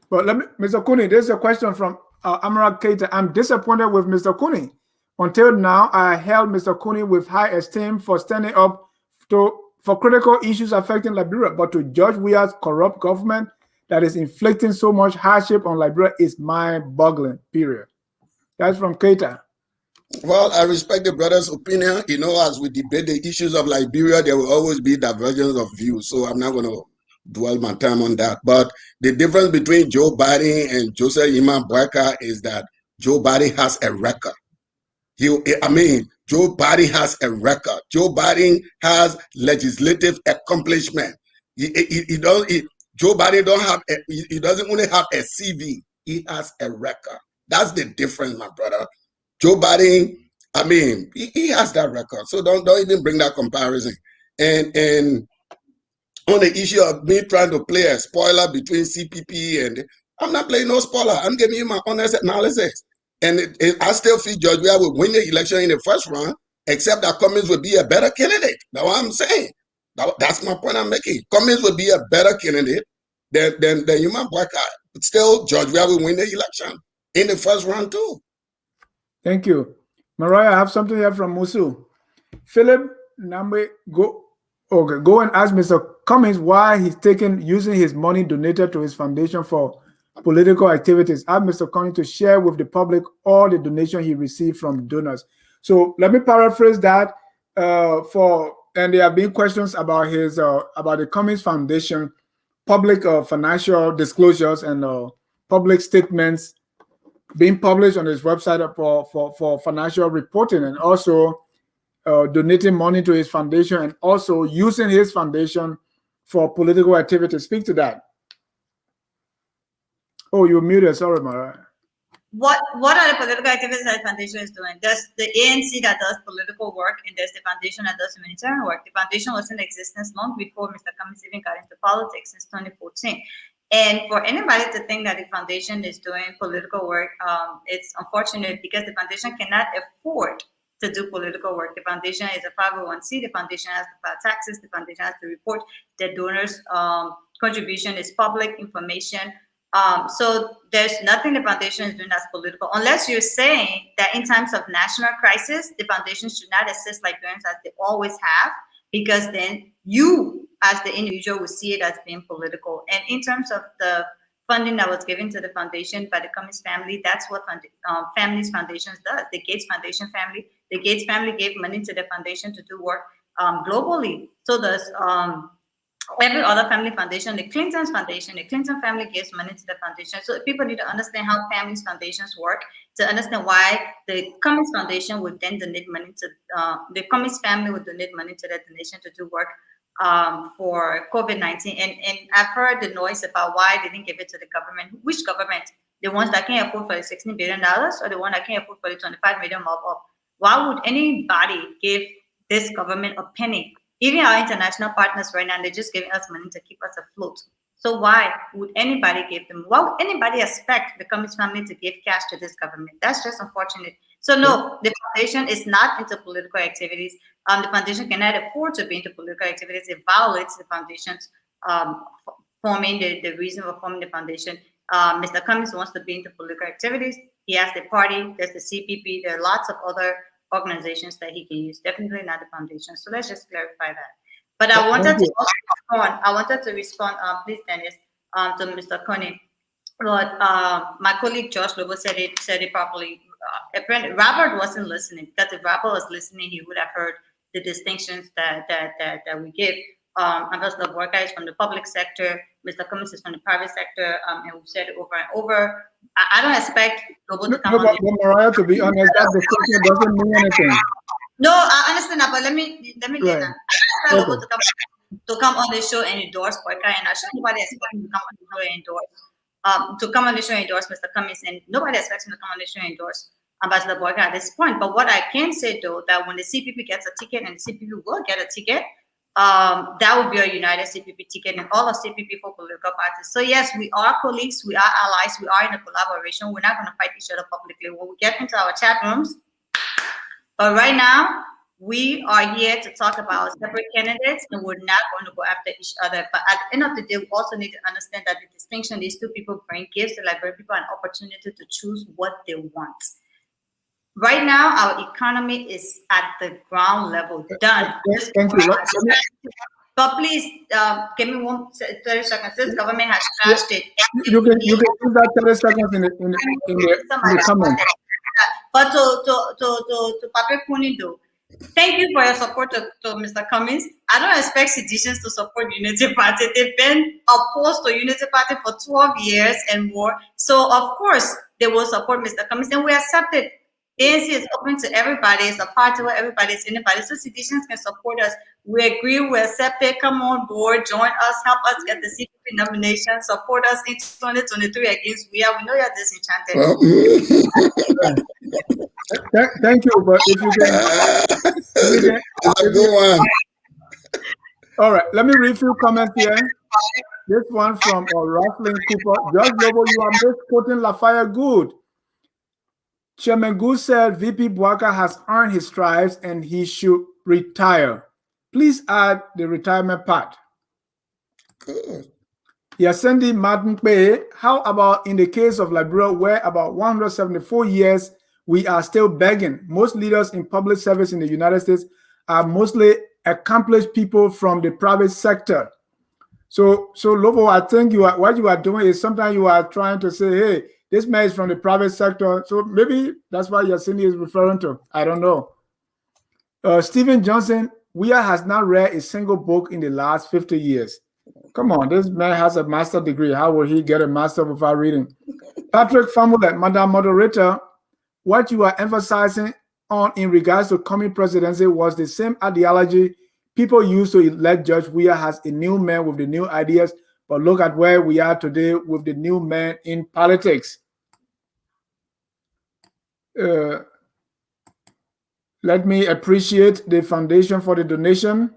But let me, Mr. Cooney, there's a question from Amara Keita. I'm disappointed with Mr. Cooney. Until now, I held Mr. Cooney with high esteem for standing up for critical issues affecting Liberia, but to judge Weah's corrupt government that is inflicting so much hardship on Liberia is mind-boggling, period. That's from Keita. Well, I respect the brother's opinion. You know, as we debate the issues of Liberia, there will always be divergence of views. So I'm not going to dwell my time on that. But the difference between Joe Biden and Joseph Yima Boakai is that Joe Biden has a record. Joe Biden has a record. Joe Biden has legislative accomplishment. Joe Biden he doesn't only have a CV. He has a record. That's the difference, my brother. Joe Biden, he has that record. So don't even bring that comparison. And on the issue of me trying to play a spoiler between CPP and I'm not playing no spoiler. I'm giving you my honest analysis. And I still feel George Weah will win the election in the first round, except that Cummings will be a better candidate. That's what I'm saying. That's my point I'm making. Cummings will be a better candidate than Human Boakai. But still, George Weah will win the election in the first round too. Thank you. Mariah, I have something here from Musu. Philip Nambe, go and ask Mr. Cummings why he's using his money donated to his foundation for political activities. Ask Mr. Cummings to share with the public all the donation he received from donors. So let me paraphrase that. And there have been questions about about the Cummings Foundation, public financial disclosures and public statements being published on his website for financial reporting, and also donating money to his foundation and also using his foundation for political activities. Speak to that. Oh, you're muted. Sorry, Mara. What are the political activities that the foundation is doing? There's the ANC that does political work, and there's the foundation that does humanitarian work. The foundation was in existence long before Mr. Cummings even got into politics, since 2014. And for anybody to think that the foundation is doing political work, it's unfortunate, because the foundation cannot afford to do political work. The foundation is a 501c. The foundation has to pay taxes. The foundation has to report that donors' contribution is public information. So there's nothing the foundation is doing that's political, unless you're saying that in times of national crisis, the foundation should not assist Liberians as they always have, because then you as the individual will see it as being political. And in terms of the funding that was given to the foundation by the Cummings family, that's what families foundations does. The Gates Foundation family, the Gates family gave money to the foundation to do work globally. So does every other family foundation. The Clinton family gives money to the foundation. So people need to understand how families foundations work to understand why the Cummings Foundation would then donate money to the Cummings family would donate money to that donation to do work for COVID-19. And I've heard the noise about why they didn't give it to the government. Which government? The ones that can afford for the $16 billion, or the one that can afford for the 25 million mop-up? Why would anybody give this government a penny? Even our international partners right now, they're just giving us money to keep us afloat. So why would anybody give them? Why would anybody expect the Cummings family to give cash to this government? That's just unfortunate. So no, the foundation is not into political activities. The foundation cannot afford to be into political activities. It violates the foundation's forming the reason for forming the foundation. Mr. Cummings wants to be into political activities. He has the party, there's the CPP, there are lots of other organizations that he can use, definitely not the foundation. So let's just clarify that. But I wanted to respond, please, Dennis, to Mr. Coney. But my colleague Josh Lobo said it properly. Apparently, Robert wasn't listening, because if Robert was listening, he would have heard the distinctions that we give. Ambassador Boakai is from the public sector, Mr. Cummings is from the private sector, and we've said it over and over. I don't expect Lobo to come on. Mariah, to be honest, that distinction doesn't mean anything. No, I understand that, but let me get that. I expect Lobo to come on the show and endorse Boakai, and I sure nobody expects him to come on the show and endorse Mr. Cummings, and nobody expects him to come on the show and endorse Ambassador Boakai at this point. But what I can say, though, that when the CPP gets a ticket, and the CPP will get a ticket, that will be a united CPP ticket, and all of CPP for political parties. So yes, we are colleagues, we are allies, we are in a collaboration. We're not going to fight each other publicly when we get into our chat rooms. But right now, we are here to talk about separate candidates, and we're not going to go after each other. But at the end of the day, we also need to understand that the distinction these two people bring gives the Liberian people an opportunity to choose what they want. Right now, our economy is at the ground level. Done. Thank you. But please, give me 30 seconds. This government has trashed it. You can use that 30 seconds in the comment. But to Pape Kunido, thank you for your support to Mr. Cummings. I don't expect citizens to support Unity Party. They've been opposed to Unity Party for 12 years and more. So, of course, they will support Mr. Cummings, and we accept it. ANC is open to everybody. It's a party where everybody is anybody. So citizens can support us. We agree, we accept it. Come on board, join us, help us get the CPP nomination, support us in 2023 against Weah. We know you're disenchanted. Thank you, but if you can, all right, let me read a few comments here. This one from Roslyn Cooper. Judge Lobo, you are misquoting Lafayette Good. Chairman Good said VP Boakai has earned his stripes and he should retire. Please add the retirement part. Good. Yasendi Martin Bay, how about in the case of Liberia, where about 174 years we are still begging? Most leaders in public service in the United States are mostly accomplished people from the private sector. So Lobo, I think what you are doing is sometimes you are trying to say, hey, this man is from the private sector. So maybe that's what Yasendi is referring to. I don't know. Stephen Johnson, Weah has not read a single book in the last 50 years. Come on, this man has a master's degree. How will he get a master without reading? Patrick Famulet, Madam Moderator, what you are emphasizing on in regards to coming presidency was the same ideology people used to elect Judge Weah as a new man with the new ideas. But look at where we are today with the new man in politics. Let me appreciate the foundation for the donation.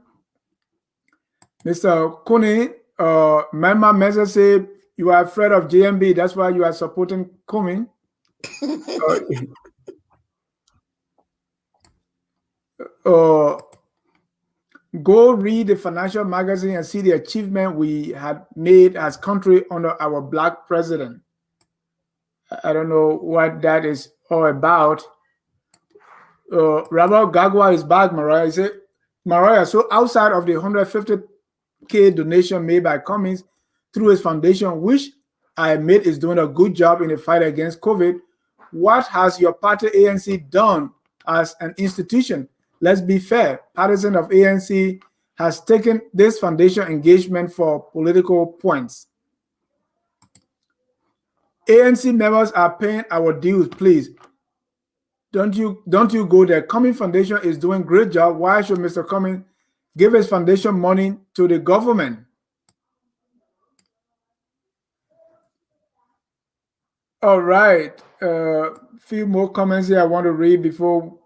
Mr. Kuni, Mema Meza said you are afraid of JMB. That's why you are supporting Cummings. Go read the financial magazine and see the achievement we had made as country under our black president. I don't know what that is all about. Robert Gagwa is back, Mariah. Is it Mariah? So outside of the 150K donation made by Cummings through his foundation, which I admit is doing a good job in the fight against COVID, what has your party ANC done as an institution? Let's be fair. Partisan of ANC has taken this foundation engagement for political points. ANC members are paying our dues, please. Don't you go there. Cummings Foundation is doing great job. Why should Mr. Cummings give his foundation money to the government? All right. Few more comments here I want to read before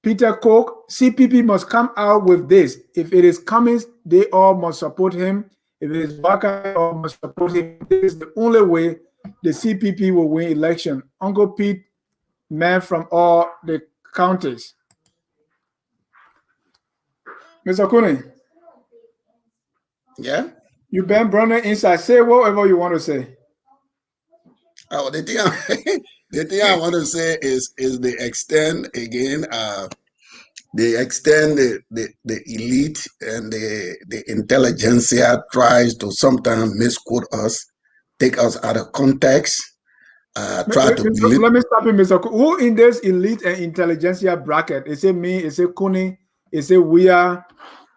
Peter Koch, CPP must come out with this. If it is Cummings, they all must support him. If it is Boakai, they all must support him. This is the only way the CPP will win election. Uncle Pete, man from all the counties. Mr. Kuni. Yeah? You been running inside. Say whatever you want to say. The thing, the thing I want to say is the extent again. The extent the elite and the intelligentsia tries to sometimes misquote us, take us out of context, try to believe. Let me stop you, Mr. Who in this elite and intelligentsia bracket? Is it me? Is it Kuni? Is it Weah?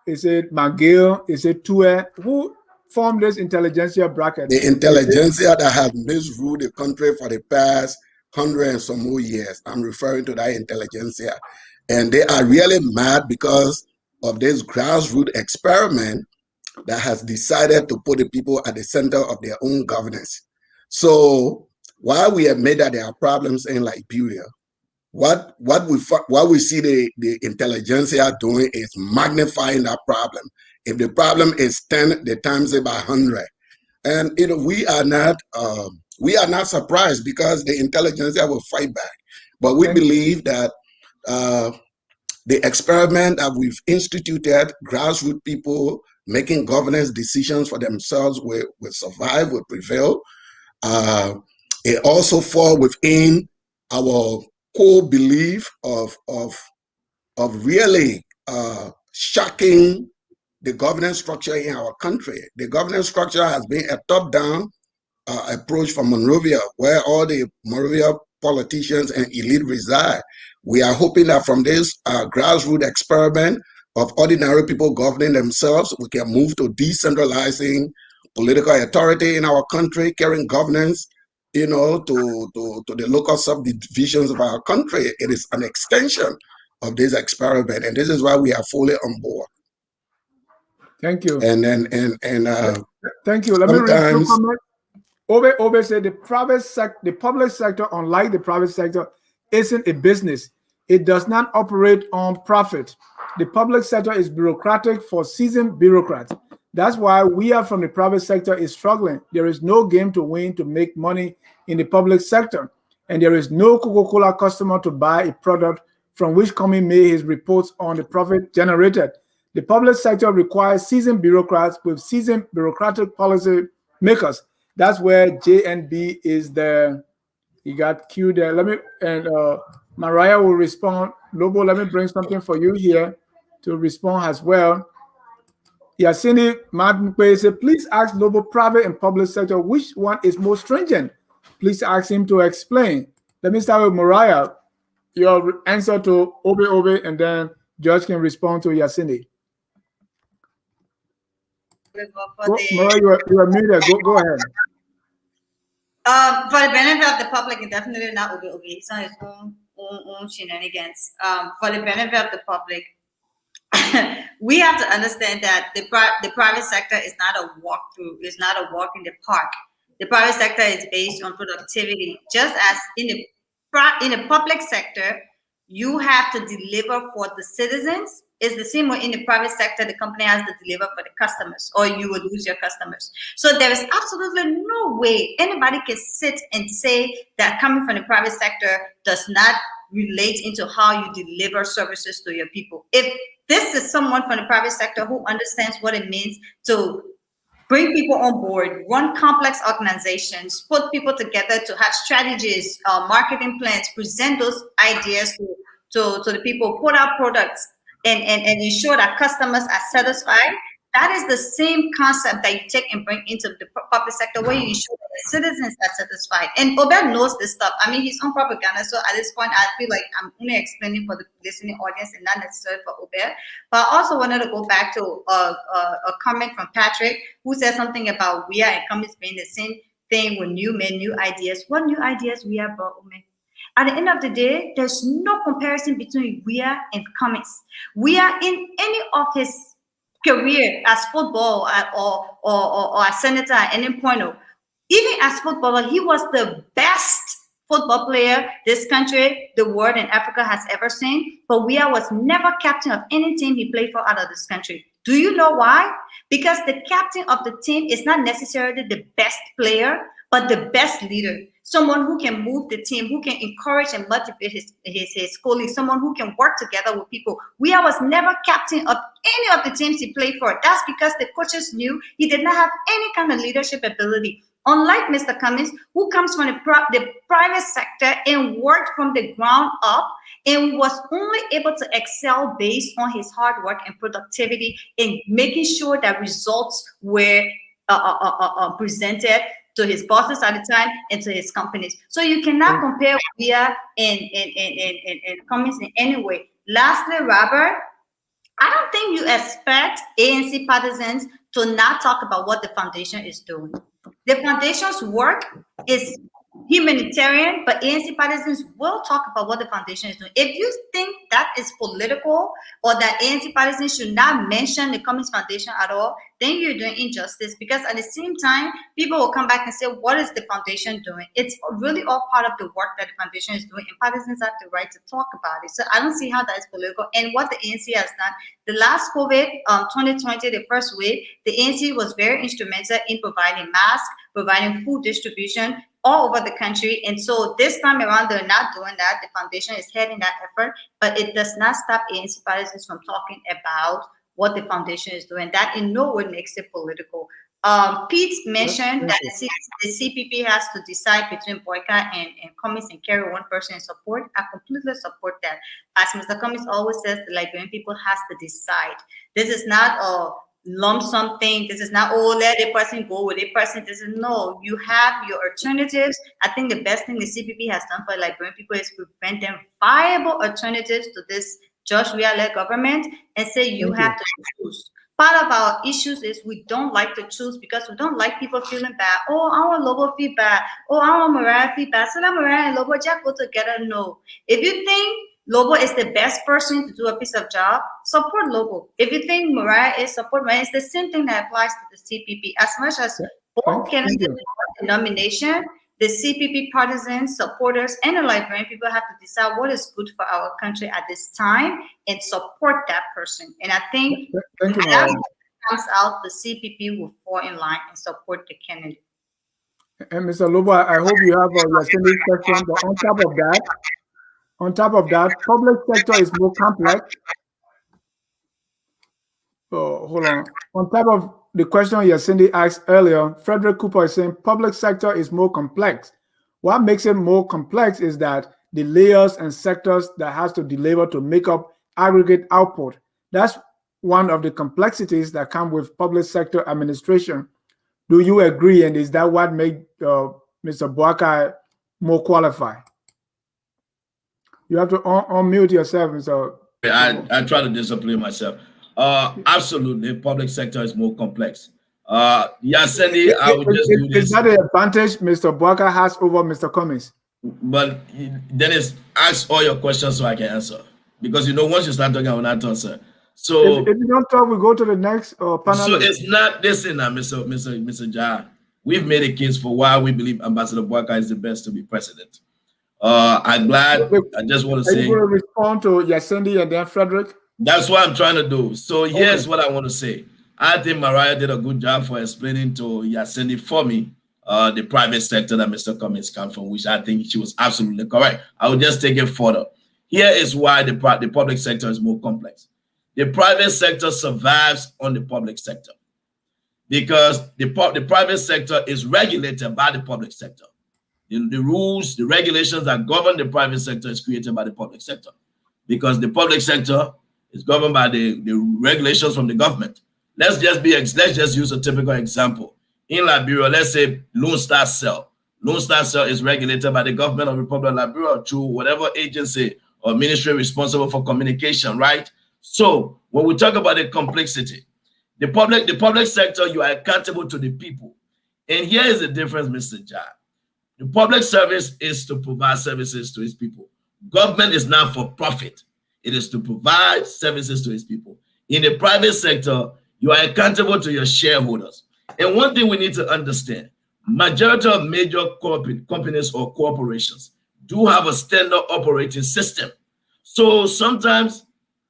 Is it McGill? Is it Tue? Who formed this intelligentsia bracket? The intelligentsia that has misruled the country for the past 100 and some more years. I'm referring to that intelligentsia. And they are really mad because of this grassroots experiment that has decided to put the people at the center of their own governance. So while we admit that there are problems in Liberia, what we see the intelligentsia doing is magnifying that problem. If the problem is 10, they times it by 100. And we are not surprised because the intelligentsia will fight back. But we believe that the experiment that we've instituted, grassroots people making governance decisions for themselves will survive, will prevail. It also falls within our core belief of really shocking the governance structure in our country. The governance structure has been a top-down approach from Monrovia, where all the Monrovia politicians and elite reside. We are hoping that from this grassroots experiment of ordinary people governing themselves, we can move to decentralizing political authority in our country, carrying governance, to the local subdivisions of our country. It is an extension of this experiment, and this is why we are fully on board. Thank you. And thank you. Let me read two comments. Obe said the public sector, unlike the private sector, isn't a business. It does not operate on profit. The public sector is bureaucratic for seasoned bureaucrats. That's why we are from the private sector is struggling. There is no game to win to make money in the public sector. And there is no Coca-Cola customer to buy a product from which Cummings made his reports on the profit generated. The public sector requires seasoned bureaucrats with seasoned bureaucratic policy makers. That's where JNB is there. You got Q there. Mariah will respond. Lobo, let me bring something for you here to respond as well. Yasini Madmpe said, please ask Lobo private and public sector which one is more stringent. Please ask him to explain. Let me start with Mariah. Your answer to Obe, and then George can respond to Yasini. Mariah, you are muted. Go ahead. For the benefit of the public, and definitely not Obe. He's on his own shenanigans. For the benefit of the public, we have to understand that the private sector is not a walkthrough. It's not a walk in the park. The private sector is based on productivity. Just as in the public sector, you have to deliver for the citizens. It's the same way in the private sector, the company has to deliver for the customers, or you will lose your customers. So there is absolutely no way anybody can sit and say that coming from the private sector does not relate into how you deliver services to your people. If this is someone from the private sector who understands what it means to bring people on board, run complex organizations, put people together to have strategies, marketing plans, present those ideas to the people, put out products, and ensure that customers are satisfied. That is the same concept that you take and bring into the public sector, where you ensure that the citizens are satisfied. And Obed knows this stuff. I mean, he's on propaganda, so at this point, I feel like I'm only explaining for the listening audience and not necessarily for Obed. But I also wanted to go back to a comment from Patrick, who said something about Weah and Cummings being the same thing with new men, new ideas. What new ideas Weah brought, Ome? At the end of the day, there's no comparison between Weah and Cummings. Weah, in any of his career as football or as senator at any point, even as footballer, he was the best football player this country, the world, and Africa has ever seen. But Weah was never captain of any team he played for out of this country. Do you know why? Because the captain of the team is not necessarily the best player, but the best leader. Someone who can move the team, who can encourage and motivate his colleagues, someone who can work together with people. Weah was never captain of any of the teams he played for. That's because the coaches knew he did not have any kind of leadership ability. Unlike Mr. Cummings, who comes from the private sector and worked from the ground up and was only able to excel based on his hard work and productivity in making sure that results were presented to his bosses at the time and to his companies. So you cannot compare Weah and Cummings in any way. Lastly, Robert, I don't think you expect ANC partisans to not talk about what the foundation is doing. The foundation's work is humanitarian, but ANC partisans will talk about what the foundation is doing. If you think that is political or that ANC partisans should not mention the Cummings Foundation at all, then you're doing injustice, because at the same time, people will come back and say, what is the foundation doing? It's really all part of the work that the foundation is doing, and partisans have the right to talk about it. So I don't see how that is political. And what the ANC has done, the last COVID, 2020, the first wave, the ANC was very instrumental in providing masks, providing food distribution all over the country. And so this time around, they're not doing that. The foundation is heading that effort, but it does not stop ANC partisans from talking about what the foundation is doing. That in no way makes it political. Pete mentioned that the CPP has to decide between Boakai and Cummings and carry one person in support. I completely support that. As Mr. Cummings always says, the Liberian people has to decide. This is not a lump sum thing. This is not, oh, let a person go with a person. This is no, you have your alternatives. I think the best thing the CPP has done for Liberian people is prevent them viable alternatives to this Josh Weah-led government and say you have to choose. Part of our issues is we don't like to choose because we don't like people feeling bad. Oh, I want Lobo feedback. Oh, I want Mariah feedback. So that Mariah and Lobo Jack go together. No. If you think Lobo is the best person to do a piece of job, support Lobo. If you think Mariah is, support Mariah. It's the same thing that applies to the CPP. As much as both candidates want the nomination, the CPP partisans, supporters, and the Liberian people have to decide what is good for our country at this time and support that person. And I think when that comes out, the CPP will fall in line and support the candidate. And Mr. Lobo, I hope you have your Cindy's question. But on top of that, public sector is more complex. Oh, hold on. On top of the question Yacindy asked earlier, Frederick Cooper is saying public sector is more complex. What makes it more complex is that the layers and sectors that has to deliver to make up aggregate output. That's one of the complexities that come with public sector administration. Do you agree? And is that what made Mr. Boakai more qualified? You have to unmute yourself, Mr. I try to discipline myself. Absolutely, public sector is more complex. Yacindy, I would just do this. Is that the advantage Mr. Boakai has over Mr. Cummings? But Dennis, ask all your questions so I can answer. Because once you start talking, I will not answer. So if you don't talk, we go to the next panel. So it's not this now, Mr. Jah. We've made a case for why we believe Ambassador Boakai is the best to be president. I'm glad. I just want to say. Are you going to respond to Yacindy and then Frederick? That's what I'm trying to do. So here's what I want to say. I think Mariah did a good job for explaining to Yacindy for me the private sector that Mr. Cummings comes from, which I think she was absolutely correct. I will just take it further. Here is why the public sector is more complex. The private sector survives on the public sector because the private sector is regulated by the public sector. The rules, the regulations that govern the private sector is created by the public sector because the public sector is governed by the regulations from the government. Let's just use a typical example. In Liberia, let's say Lone Star Cell. Lone Star Cell is regulated by the government of the Republic of Liberia through whatever agency or ministry responsible for communication, right? So when we talk about the complexity, the public sector, you are accountable to the people. And here is the difference, Mr. Jah. The public service is to provide services to its people. Government is not for profit. It is to provide services to its people. In the private sector, you are accountable to your shareholders. And one thing we need to understand, majority of major companies or corporations do have a standard operating system. So sometimes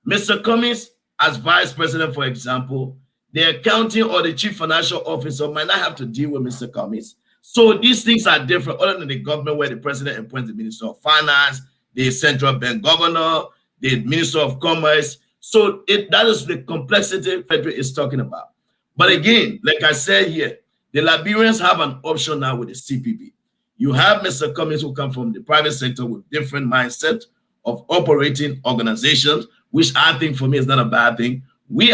Mr. Cummings, as vice president, for example, the accounting or the chief financial officer might not have to deal with Mr. Cummings. So these things are different other than the government where the president appoints the minister of finance, the central bank governor, the minister of commerce. So that is the complexity Frederick is talking about. But again, like I said here, The Liberians have an option now with the CPP. You have Mr. Cummings who come from the private sector with different mindset of operating organizations, which I think for me is not a bad thing. We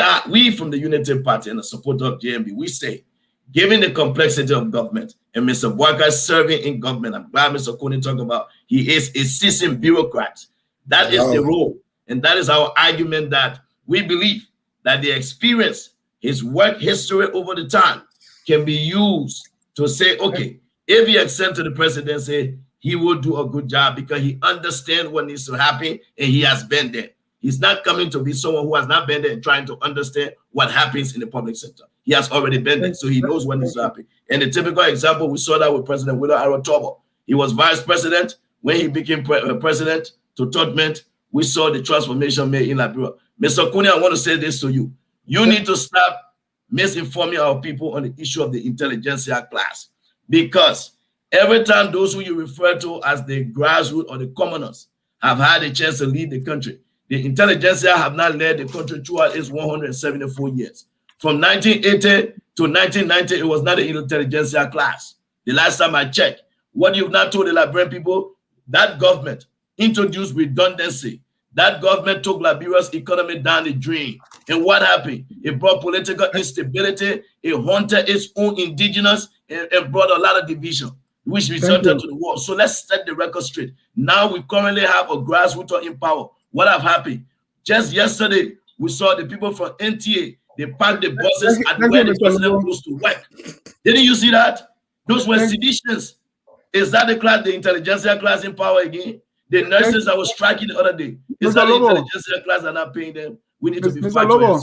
from the Unity Party and the supporter of JMB, we say, given the complexity of government and Mr. Boakai serving in government, I'm glad Mr. Kone talked about he is a seasoned bureaucrat. That is the role. And that is our argument, that we believe that the experience, his work history over the time can be used to say, okay, if he accepts to the presidency, he will do a good job because he understands what needs to happen and he has been there. He's not coming to be someone who has not been there and trying to understand what happens in the public sector. He has already been there, so he knows what needs to happen. And the typical example, we saw that with President Weah Arotobo. He was vice president. When he became president to Todment, we saw the transformation made in Liberia. Mr. Kune, I want to say this to you. You need to stop misinforming our people on the issue of the intelligentsia class, because every time those who you refer to as the grassroots or the commoners have had a chance to lead the country, the intelligentsia have not led the country throughout its 174 years. From 1980 to 1990, it was not an intelligentsia class. The last time I checked, what you've not told the Liberian people, that government introduced redundancy. That government took Liberia's economy down the drain. And what happened? It brought political instability. It haunted its own indigenous and brought a lot of division, which resulted to the war. So let's set the record straight. Now we currently have a grassroots in power. What have happened? Just yesterday, we saw the people from NTA, they packed the buses at where the president goes to work. Didn't you see that? Those were seditions. Is that the class, the intelligentsia class in power again? The nurses that were striking the other day, is that the intelligentsia class are not paying them? We need to be fighting.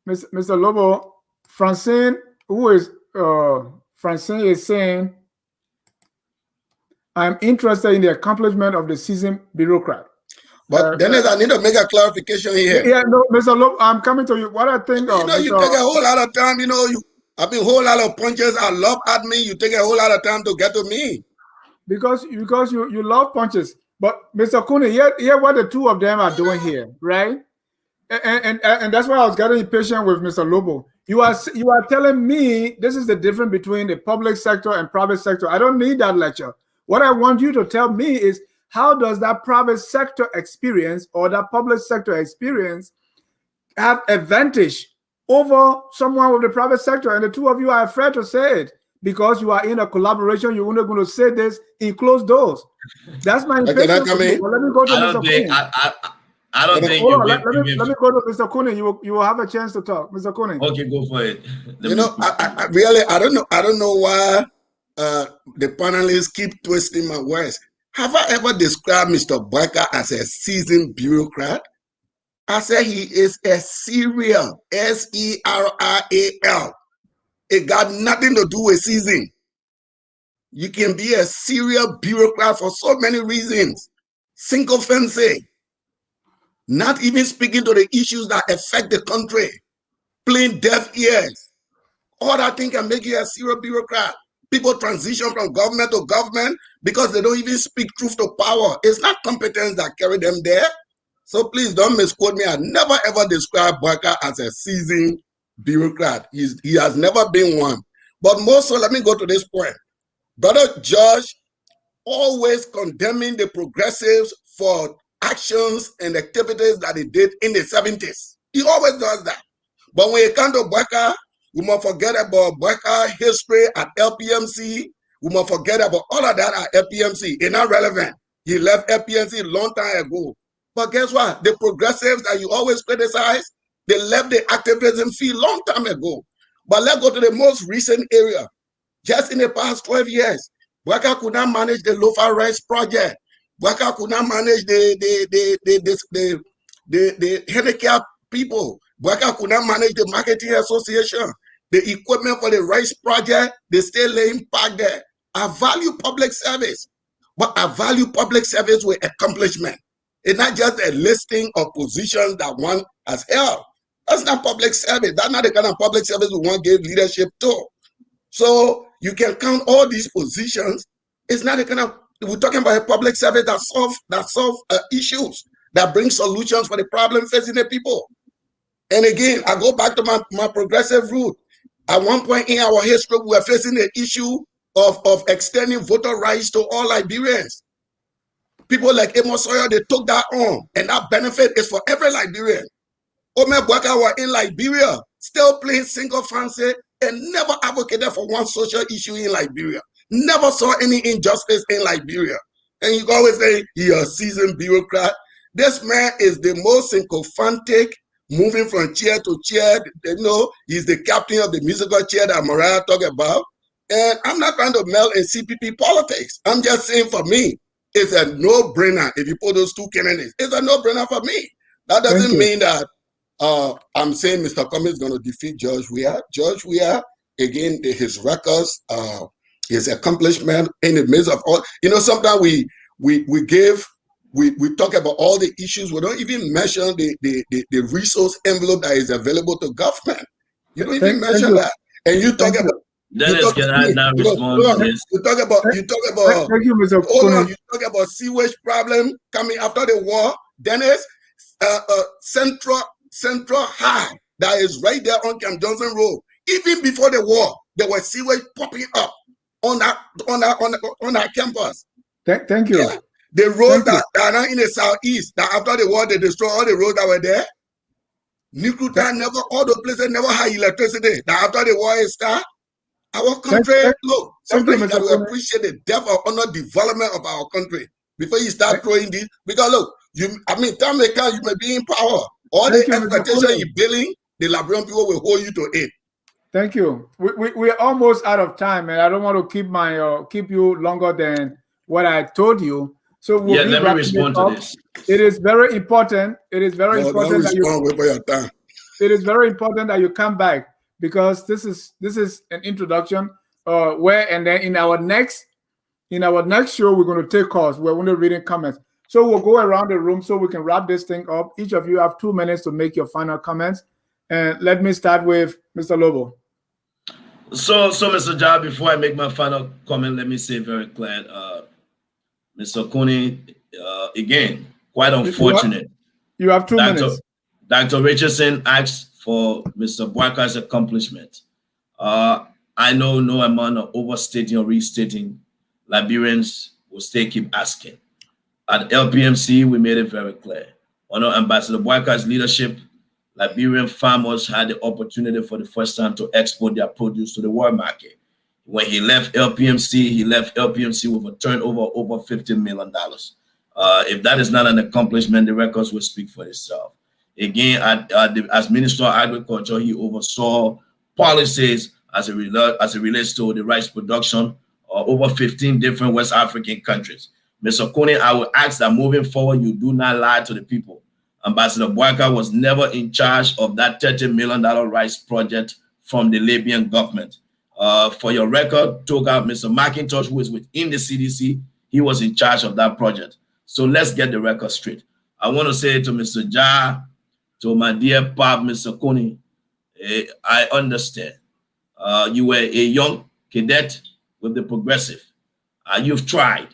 Mr. Lobo, Francine, Francine is saying, I'm interested in the accomplishment of the seasoned bureaucrat. But Dennis, I need to make a clarification here. Yeah, no, Mr. Lobo, I'm coming to you. What I think of, you take a whole lot of time, I've been a whole lot of punches I love at me. You take a whole lot of time to get to me. Because you love punches. But Mr. Kune, hear what the two of them are doing here, right? And that's why I was getting impatient with Mr. Lobo. You are telling me this is the difference between the public sector and private sector. I don't need that lecture. What I want you to tell me is, how does that private sector experience or that public sector experience have advantage over someone with the private sector? And the two of you are afraid to say it because you are in a collaboration. You're only going to say this in closed doors. That's my impression. Well, let me go to Mr. Kune. I don't think let me go to Mr. Kune. You will have a chance to talk, Mr. Kune. Okay, go for it. I really don't know why the panelists keep twisting my words. Have I ever described Mr. Boakai as a seasoned bureaucrat? I said he is a serial, S-E-R-I-A-L. It got nothing to do with season. You can be a serial bureaucrat for so many reasons. Single fancy. Not even speaking to the issues that affect the country. Playing deaf ears. All that thing can make you a serial bureaucrat. People transition from government to government because they don't even speak truth to power. It's not competence that carry them there. So please don't misquote me. I never ever described Boakai as a seasoned bureaucrat. He has never been one. But more so, let me go to this point. Brother George always condemning the progressives for actions and activities that he did in the 70s. He always does that. But when it comes to Boakai, we must forget about Boakai history at LPMC. We must forget about all of that at LPMC. It's not relevant. He left LPMC a long time ago. But guess what? The progressives that you always criticize, they left the activism field long time ago. But let's go to the most recent area. Just in the past 12 years, Boakai could not manage the Lofa Rice Project. Boakai could not manage the handicapped people. Boakai could not manage the marketing association. The equipment for the rice project, they still laying back there. I value public service, but I value public service with accomplishment. It's not just a listing of positions that one has held. That's not public service. That's not the kind of public service we want to give leadership to. So you can count all these positions. It's not the kind of, we're talking about a public service that solve issues, that brings solutions for the problem facing the people. And again, I go back to my progressive route. At one point in our history, we were facing the issue of extending voter rights to all Liberians. People like Amos Sawyer, they took that on, and that benefit is for every Liberian. Ome Boakai were in Liberia, still playing single fancy, and never advocated for one social issue in Liberia. Never saw any injustice in Liberia. And you always say, you're a seasoned bureaucrat. This man is the most sycophantic, moving from chair to chair. You know, he's the captain of the musical chair that Mariah talked about. And I'm not trying to meld in CPP politics. I'm just saying, for me, it's a no-brainer. If you put those two candidates, it's a no-brainer for me. That doesn't mean that I'm saying Mr. Cummings is going to defeat George Weah. George Weah, again, his records, his accomplishment in the midst of all. You know, sometimes we talk about all the issues. We don't even mention the resource envelope that is available to government. You don't even mention that. And you talk about. Dennis, can I now respond to this? You talk about thank you, Mr. Hold on, you talk about sewage problem coming after the war. Dennis, Central High that is right there on Camp Johnson Road. Even before the war, there was sewage popping up on our campus. Thank you. Yeah. The roads that are now in the southeast, that after the war they destroyed all the roads that were there. Nuclear never, all the places never had electricity. That after the war is start. Our country, look, sometimes you got to appreciate the depth of development of our country before you start throwing this. Because look, time may come, you may be in power. All the expectation you're building, the Liberian people will hold you to it. Thank you. We're almost out of time, and I don't want to keep you longer than what I told you. So let me respond to this. It is very important. It is very important that it is very important that you come back, because this is an introduction. And then in our next show we're going to take calls. We're going to read in comments. So we'll go around the room so we can wrap this thing up. Each of you have 2 minutes to make your final comments. And let me start with Mr. Lobo. So Mr. Jah, before I make my final comment, let me say very clear, Mr. Cooney, again, quite unfortunate. You have 2 minutes. Dr. Richardson asked for Mr. Boakai's accomplishment. I know no amount of overstating or restating, Liberians will still keep asking. At LPMC, we made it very clear. Under Ambassador Boakai's leadership, Liberian farmers had the opportunity for the first time to export their produce to the world market. When he left LPMC, with a turnover of over $50 million. If that is not an accomplishment, the records will speak for itself. Again, as Minister of Agriculture, he oversaw policies as it relates to the rice production over 15 different West African countries. Mr. Cooney, I will ask that moving forward, you do not lie to the people. Ambassador Boakai was never in charge of that $30 million rice project from the Libyan government. For your record, took out Mr. McIntosh, who is within the CDC. He was in charge of that project. So let's get the record straight. I want to say to Mr. Jah, to my dear Pop, Mr. Cooney, I understand. You were a young cadet with the Progressive. You've tried.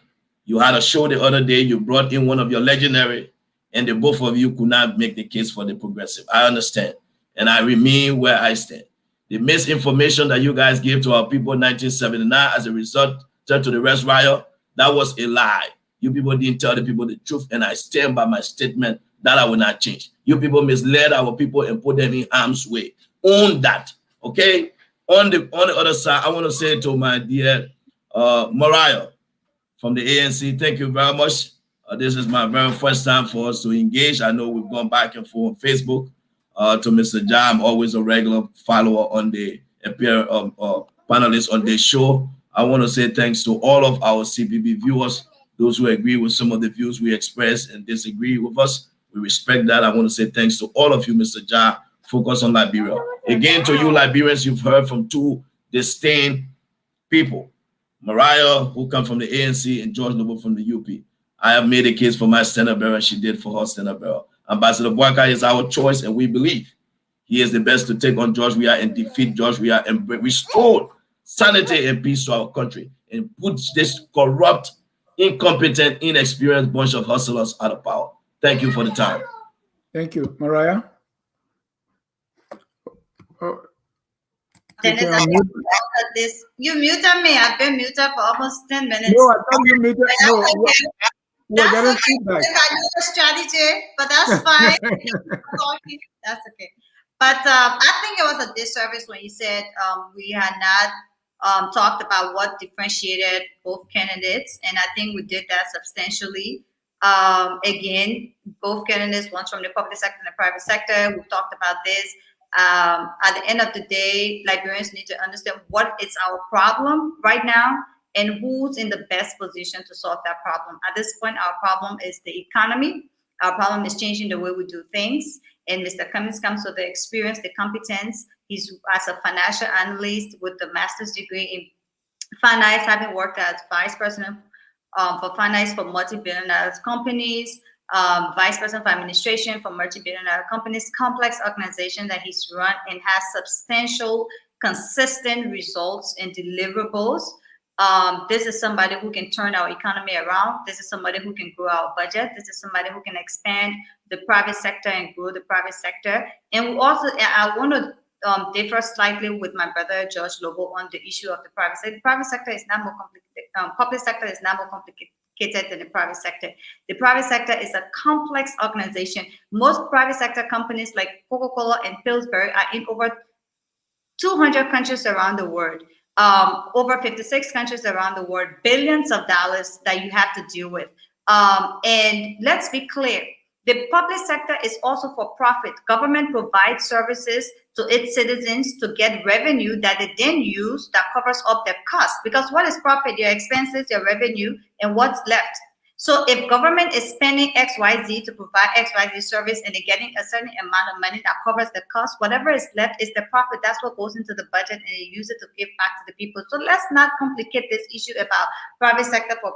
You had a show the other day. You brought in one of your legendary, and the both of you could not make the case for the Progressive. I understand. And I remain where I stand. The misinformation that you guys gave to our people in 1979 as a result to the Rest Riot, that was a lie. You people didn't tell the people the truth, and I stand by my statement that I will not change. You people misled our people and put them in harm's way. Own that, okay? On the other side, I want to say to my dear Mariah from the ANC, thank you very much. This is my very first time for us to engage. I know we've gone back and forth on Facebook. To Mr. Jah, I'm always a regular follower on the panelists on this show. I want to say thanks to all of our CPB viewers, those who agree with some of the views we express and disagree with us. We respect that. I want to say thanks to all of you, Mr. Jah. Focus on Liberia. Again, to you Liberians, you've heard from two distinct people. Mariah, who come from the ANC, and George Noble from the UP. I have made a case for my Senate bearer. She did for her Senate bearer. Ambassador Boakai is our choice, and we believe he is the best to take on George Weah and defeat George Weah and restore sanity and peace to our country and put this corrupt, incompetent, inexperienced bunch of hustlers out of power. Thank you for the time. Thank you. Mariah? Dennis, Okay, I think unmute. this. You muted me. I've been muted for almost 10 minutes. No, I thought you muted. No, Okay. we're That's getting okay. feedback. If I know the strategy, but that's fine. That's okay. But I think it was a disservice when you said we had not talked about what differentiated both candidates, and I think we did that substantially. Again, both candidates, one's from the public sector and the private sector. We've talked about this. At the end of the day, Liberians need to understand what is our problem right now and who's in the best position to solve that problem. At this point, our problem is the economy. Our problem is changing the way we do things. And Mr. Cummings comes with the experience, the competence. He's as a financial analyst with the master's degree in finance, having worked as vice president for finance for multi-billion dollar companies, vice president for administration for multi-billion dollar companies, complex organization that he's run and has substantial, consistent results and deliverables. This is somebody who can turn our economy around. This is somebody who can grow our budget. This is somebody who can expand the private sector and grow the private sector. And we also, I want to differ slightly with my brother George Lobo on the issue of the private sector. The private sector is not more complicated. Public sector is not more complicated than the private sector. The private sector is a complex organization. Most private sector companies like Coca-Cola and Pillsbury are in over 200 countries around the world. Over 56 countries around the world, billions of dollars that you have to deal with. And let's be clear, the public sector is also for profit. Government provides services to its citizens to get revenue that they then use that covers up their costs. Because what is profit? Your expenses, your revenue, and what's left. So if government is spending XYZ to provide XYZ service and they're getting a certain amount of money that covers the cost, whatever is left is the profit. That's what goes into the budget and they use it to give back to the people. So let's not complicate this issue about private sector for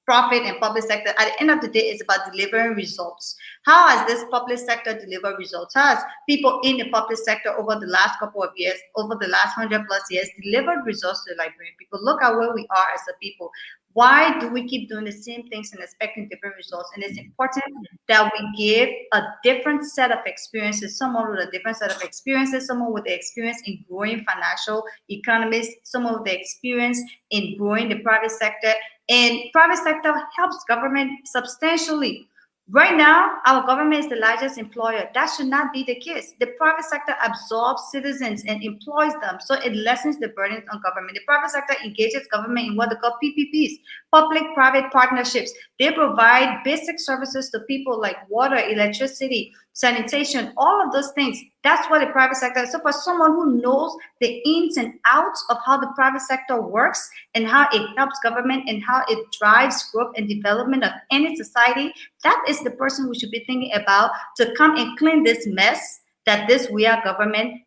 profit and public sector. At the end of the day, it's about delivering results. How has this public sector delivered results? How has people in the public sector over the last couple of years, over the last 100+ years, delivered results to the Liberian people? Look at where we are as a people. Why do we keep doing the same things and expecting different results? And it's important that we give a different set of experiences, someone with a different set of experiences, someone with the experience in growing financial economies, someone with the experience in growing the private sector. And private sector helps government substantially. Right now, our government is the largest employer. That should not be the case. The private sector absorbs citizens and employs them, so it lessens the burden on government. The private sector engages government in what they call PPPs, public-private partnerships. They provide basic services to people like water, electricity, sanitation, all of those things. That's what the private sector is. So for someone who knows the ins and outs of how the private sector works and how it helps government and how it drives growth and development of any society, that is the person we should be thinking about to come and clean this mess that this Weah government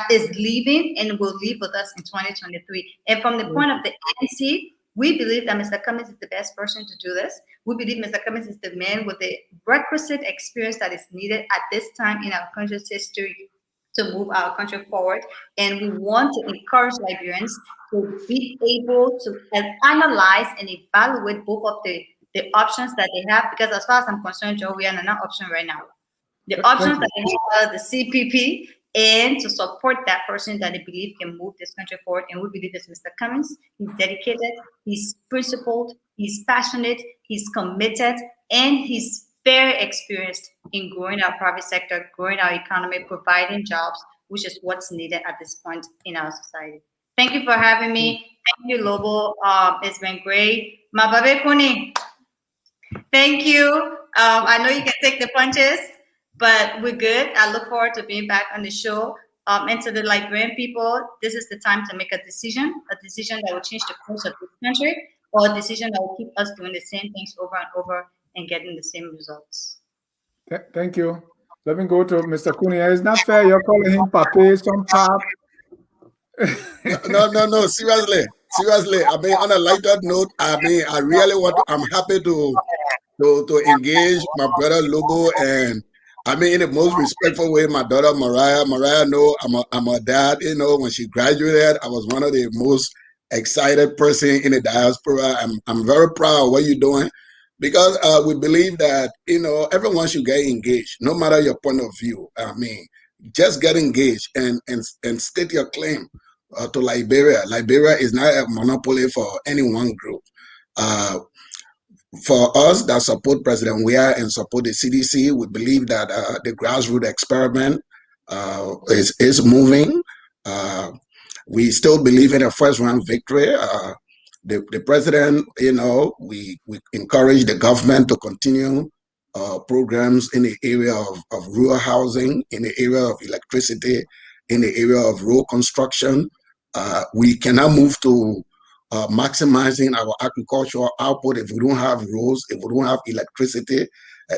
is leaving and will leave with us in 2023. And from the point of the ANC, we believe that Mr. Cummings is the best person to do this. We believe Mr. Cummings is the man with the requisite experience that is needed at this time in our country's history to move our country forward. And we want to encourage Liberians to be able to analyze and evaluate both of the options that they have, because as far as I'm concerned, Joe, we are not an option right now. The options that they have are the CPP and to support that person that they believe can move this country forward. And we believe it's Mr. Cummings. He's dedicated, he's principled, he's passionate, he's committed, and he's very experienced in growing our private sector, growing our economy, providing jobs, which is what's needed at this point in our society. Thank you for having me. Thank you, Lobo. It's been great. Mababe Kuni. Thank you. I know you can take the punches, but we're good. I look forward to being back on the show. And to the Liberian people, this is the time to make a decision that will change the course of this country, or a decision that will keep us doing the same things over and over and getting the same results. Thank you. Let me go to Mr. Kunia. It's not fair you're calling him Pape, some pap. No. Seriously. I mean, on a lighter note, I mean, I'm happy to engage my brother Lobo, and I mean, in the most respectful way, my daughter Mariah. Mariah know I'm a dad. You know, when she graduated, I was one of the most excited person in the diaspora. I'm very proud of what you're doing, because we believe that, you know, everyone should get engaged, no matter your point of view. I mean, just get engaged and state your claim to Liberia. Liberia is not a monopoly for any one group. For us that support President Weah and support the CDC, we believe that the grassroots experiment is moving. We still believe in a first-round victory. The president, we encourage the government to continue programs in the area of rural housing, in the area of electricity, in the area of road construction. We cannot move to maximizing our agricultural output if we don't have roads, if we don't have electricity.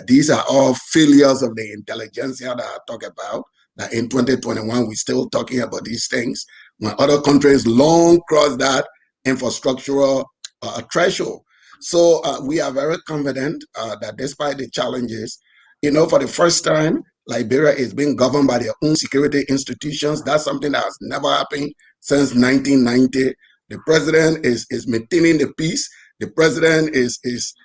These are all failures of the intelligentsia that I talk about. That in 2021, we're still talking about these things when other countries long crossed that infrastructural threshold. So we are very confident that despite the challenges, for the first time, Liberia is being governed by their own security institutions. That's something that has never happened since 1990. The president is maintaining the peace. The president is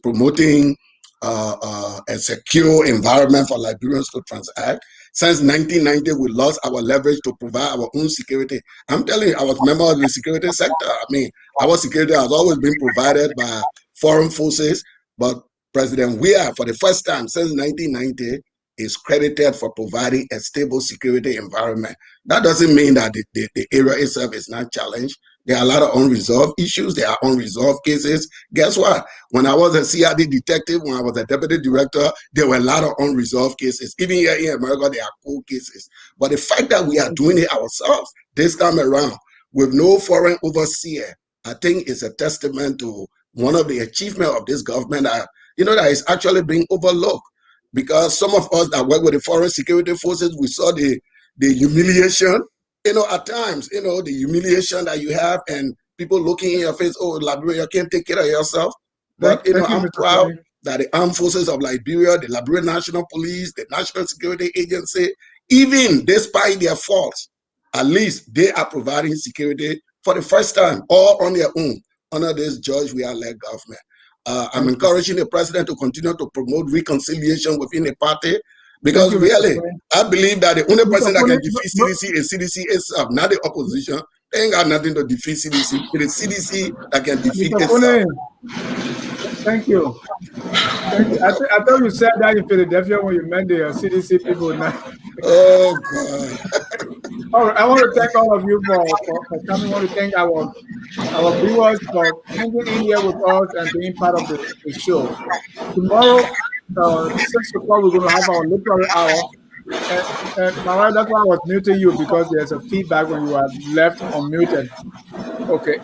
promoting a secure environment for Liberians to transact. Since 1990, we lost our leverage to provide our own security. I'm telling you, I was a member of the security sector. I mean, our security has always been provided by foreign forces, but President Weah, for the first time since 1990, is credited for providing a stable security environment. That doesn't mean that the area itself is not challenged. There are a lot of unresolved issues. There are unresolved cases. Guess what? When I was a CID detective, when I was a deputy director, there were a lot of unresolved cases. Even here in America, there are cold cases. But the fact that we are doing it ourselves this time around with no foreign overseer, I think is a testament to one of the achievements of this government that is actually being overlooked. Because some of us that work with the foreign security forces, we saw the humiliation, at times, the humiliation that you have and people looking in your face, oh, Liberia, you can't take care of yourself. But, I'm proud that the armed forces of Liberia, the Liberian National Police, the National Security Agency, even despite their faults, at least they are providing security for the first time, all on their own, under this George Weah-led government. I'm encouraging the president to continue to promote reconciliation within the party because really, I believe that the only person that can defeat CDC is CDC itself, not the opposition. They ain't got nothing to defeat CDC. It is CDC that can defeat itself. Thank you. I thought you said that in Philadelphia when you met the CDC people. Oh, God. All right, I want to thank all of you for coming. I want to thank our viewers for hanging in here with us and being part of the show. Tomorrow, 6 o'clock, we're going to have our literary hour. And Mariah, that's why I was muting you, because there's a feedback when you are left unmuted. Okay.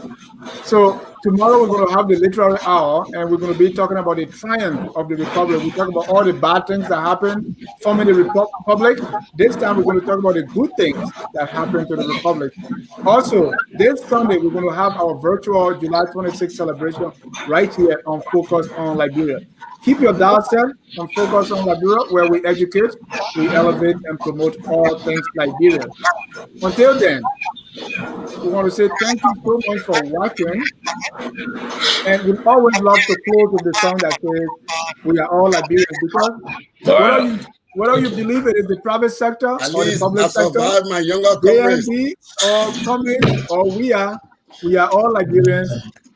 So tomorrow we're going to have the literary hour, and we're going to be talking about the triumph of the Republic. We talk about all the bad things that happened forming the Republic. This time we're going to talk about the good things that happened to the Republic. Also, this Sunday we're going to have our virtual July 26th celebration right here on Focus on Liberia. Keep your dial set on Focus on Liberia, where we educate, we elevate, and promote all things Liberia. Until then, we want to say thank you so much for watching. And we always love to close with the song that says, "We are all Liberians," because whether you believe it is the private sector or the public sector, my younger JNB or Cummings or we are all Liberians,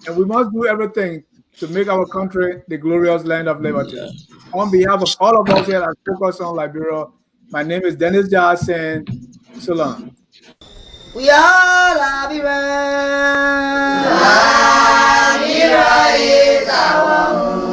and we must do everything to make our country the glorious land of liberty. On behalf of all of us here at Focus on Liberia, my name is Dennis Johnson. So long. We are Liberia. Liberia is our home.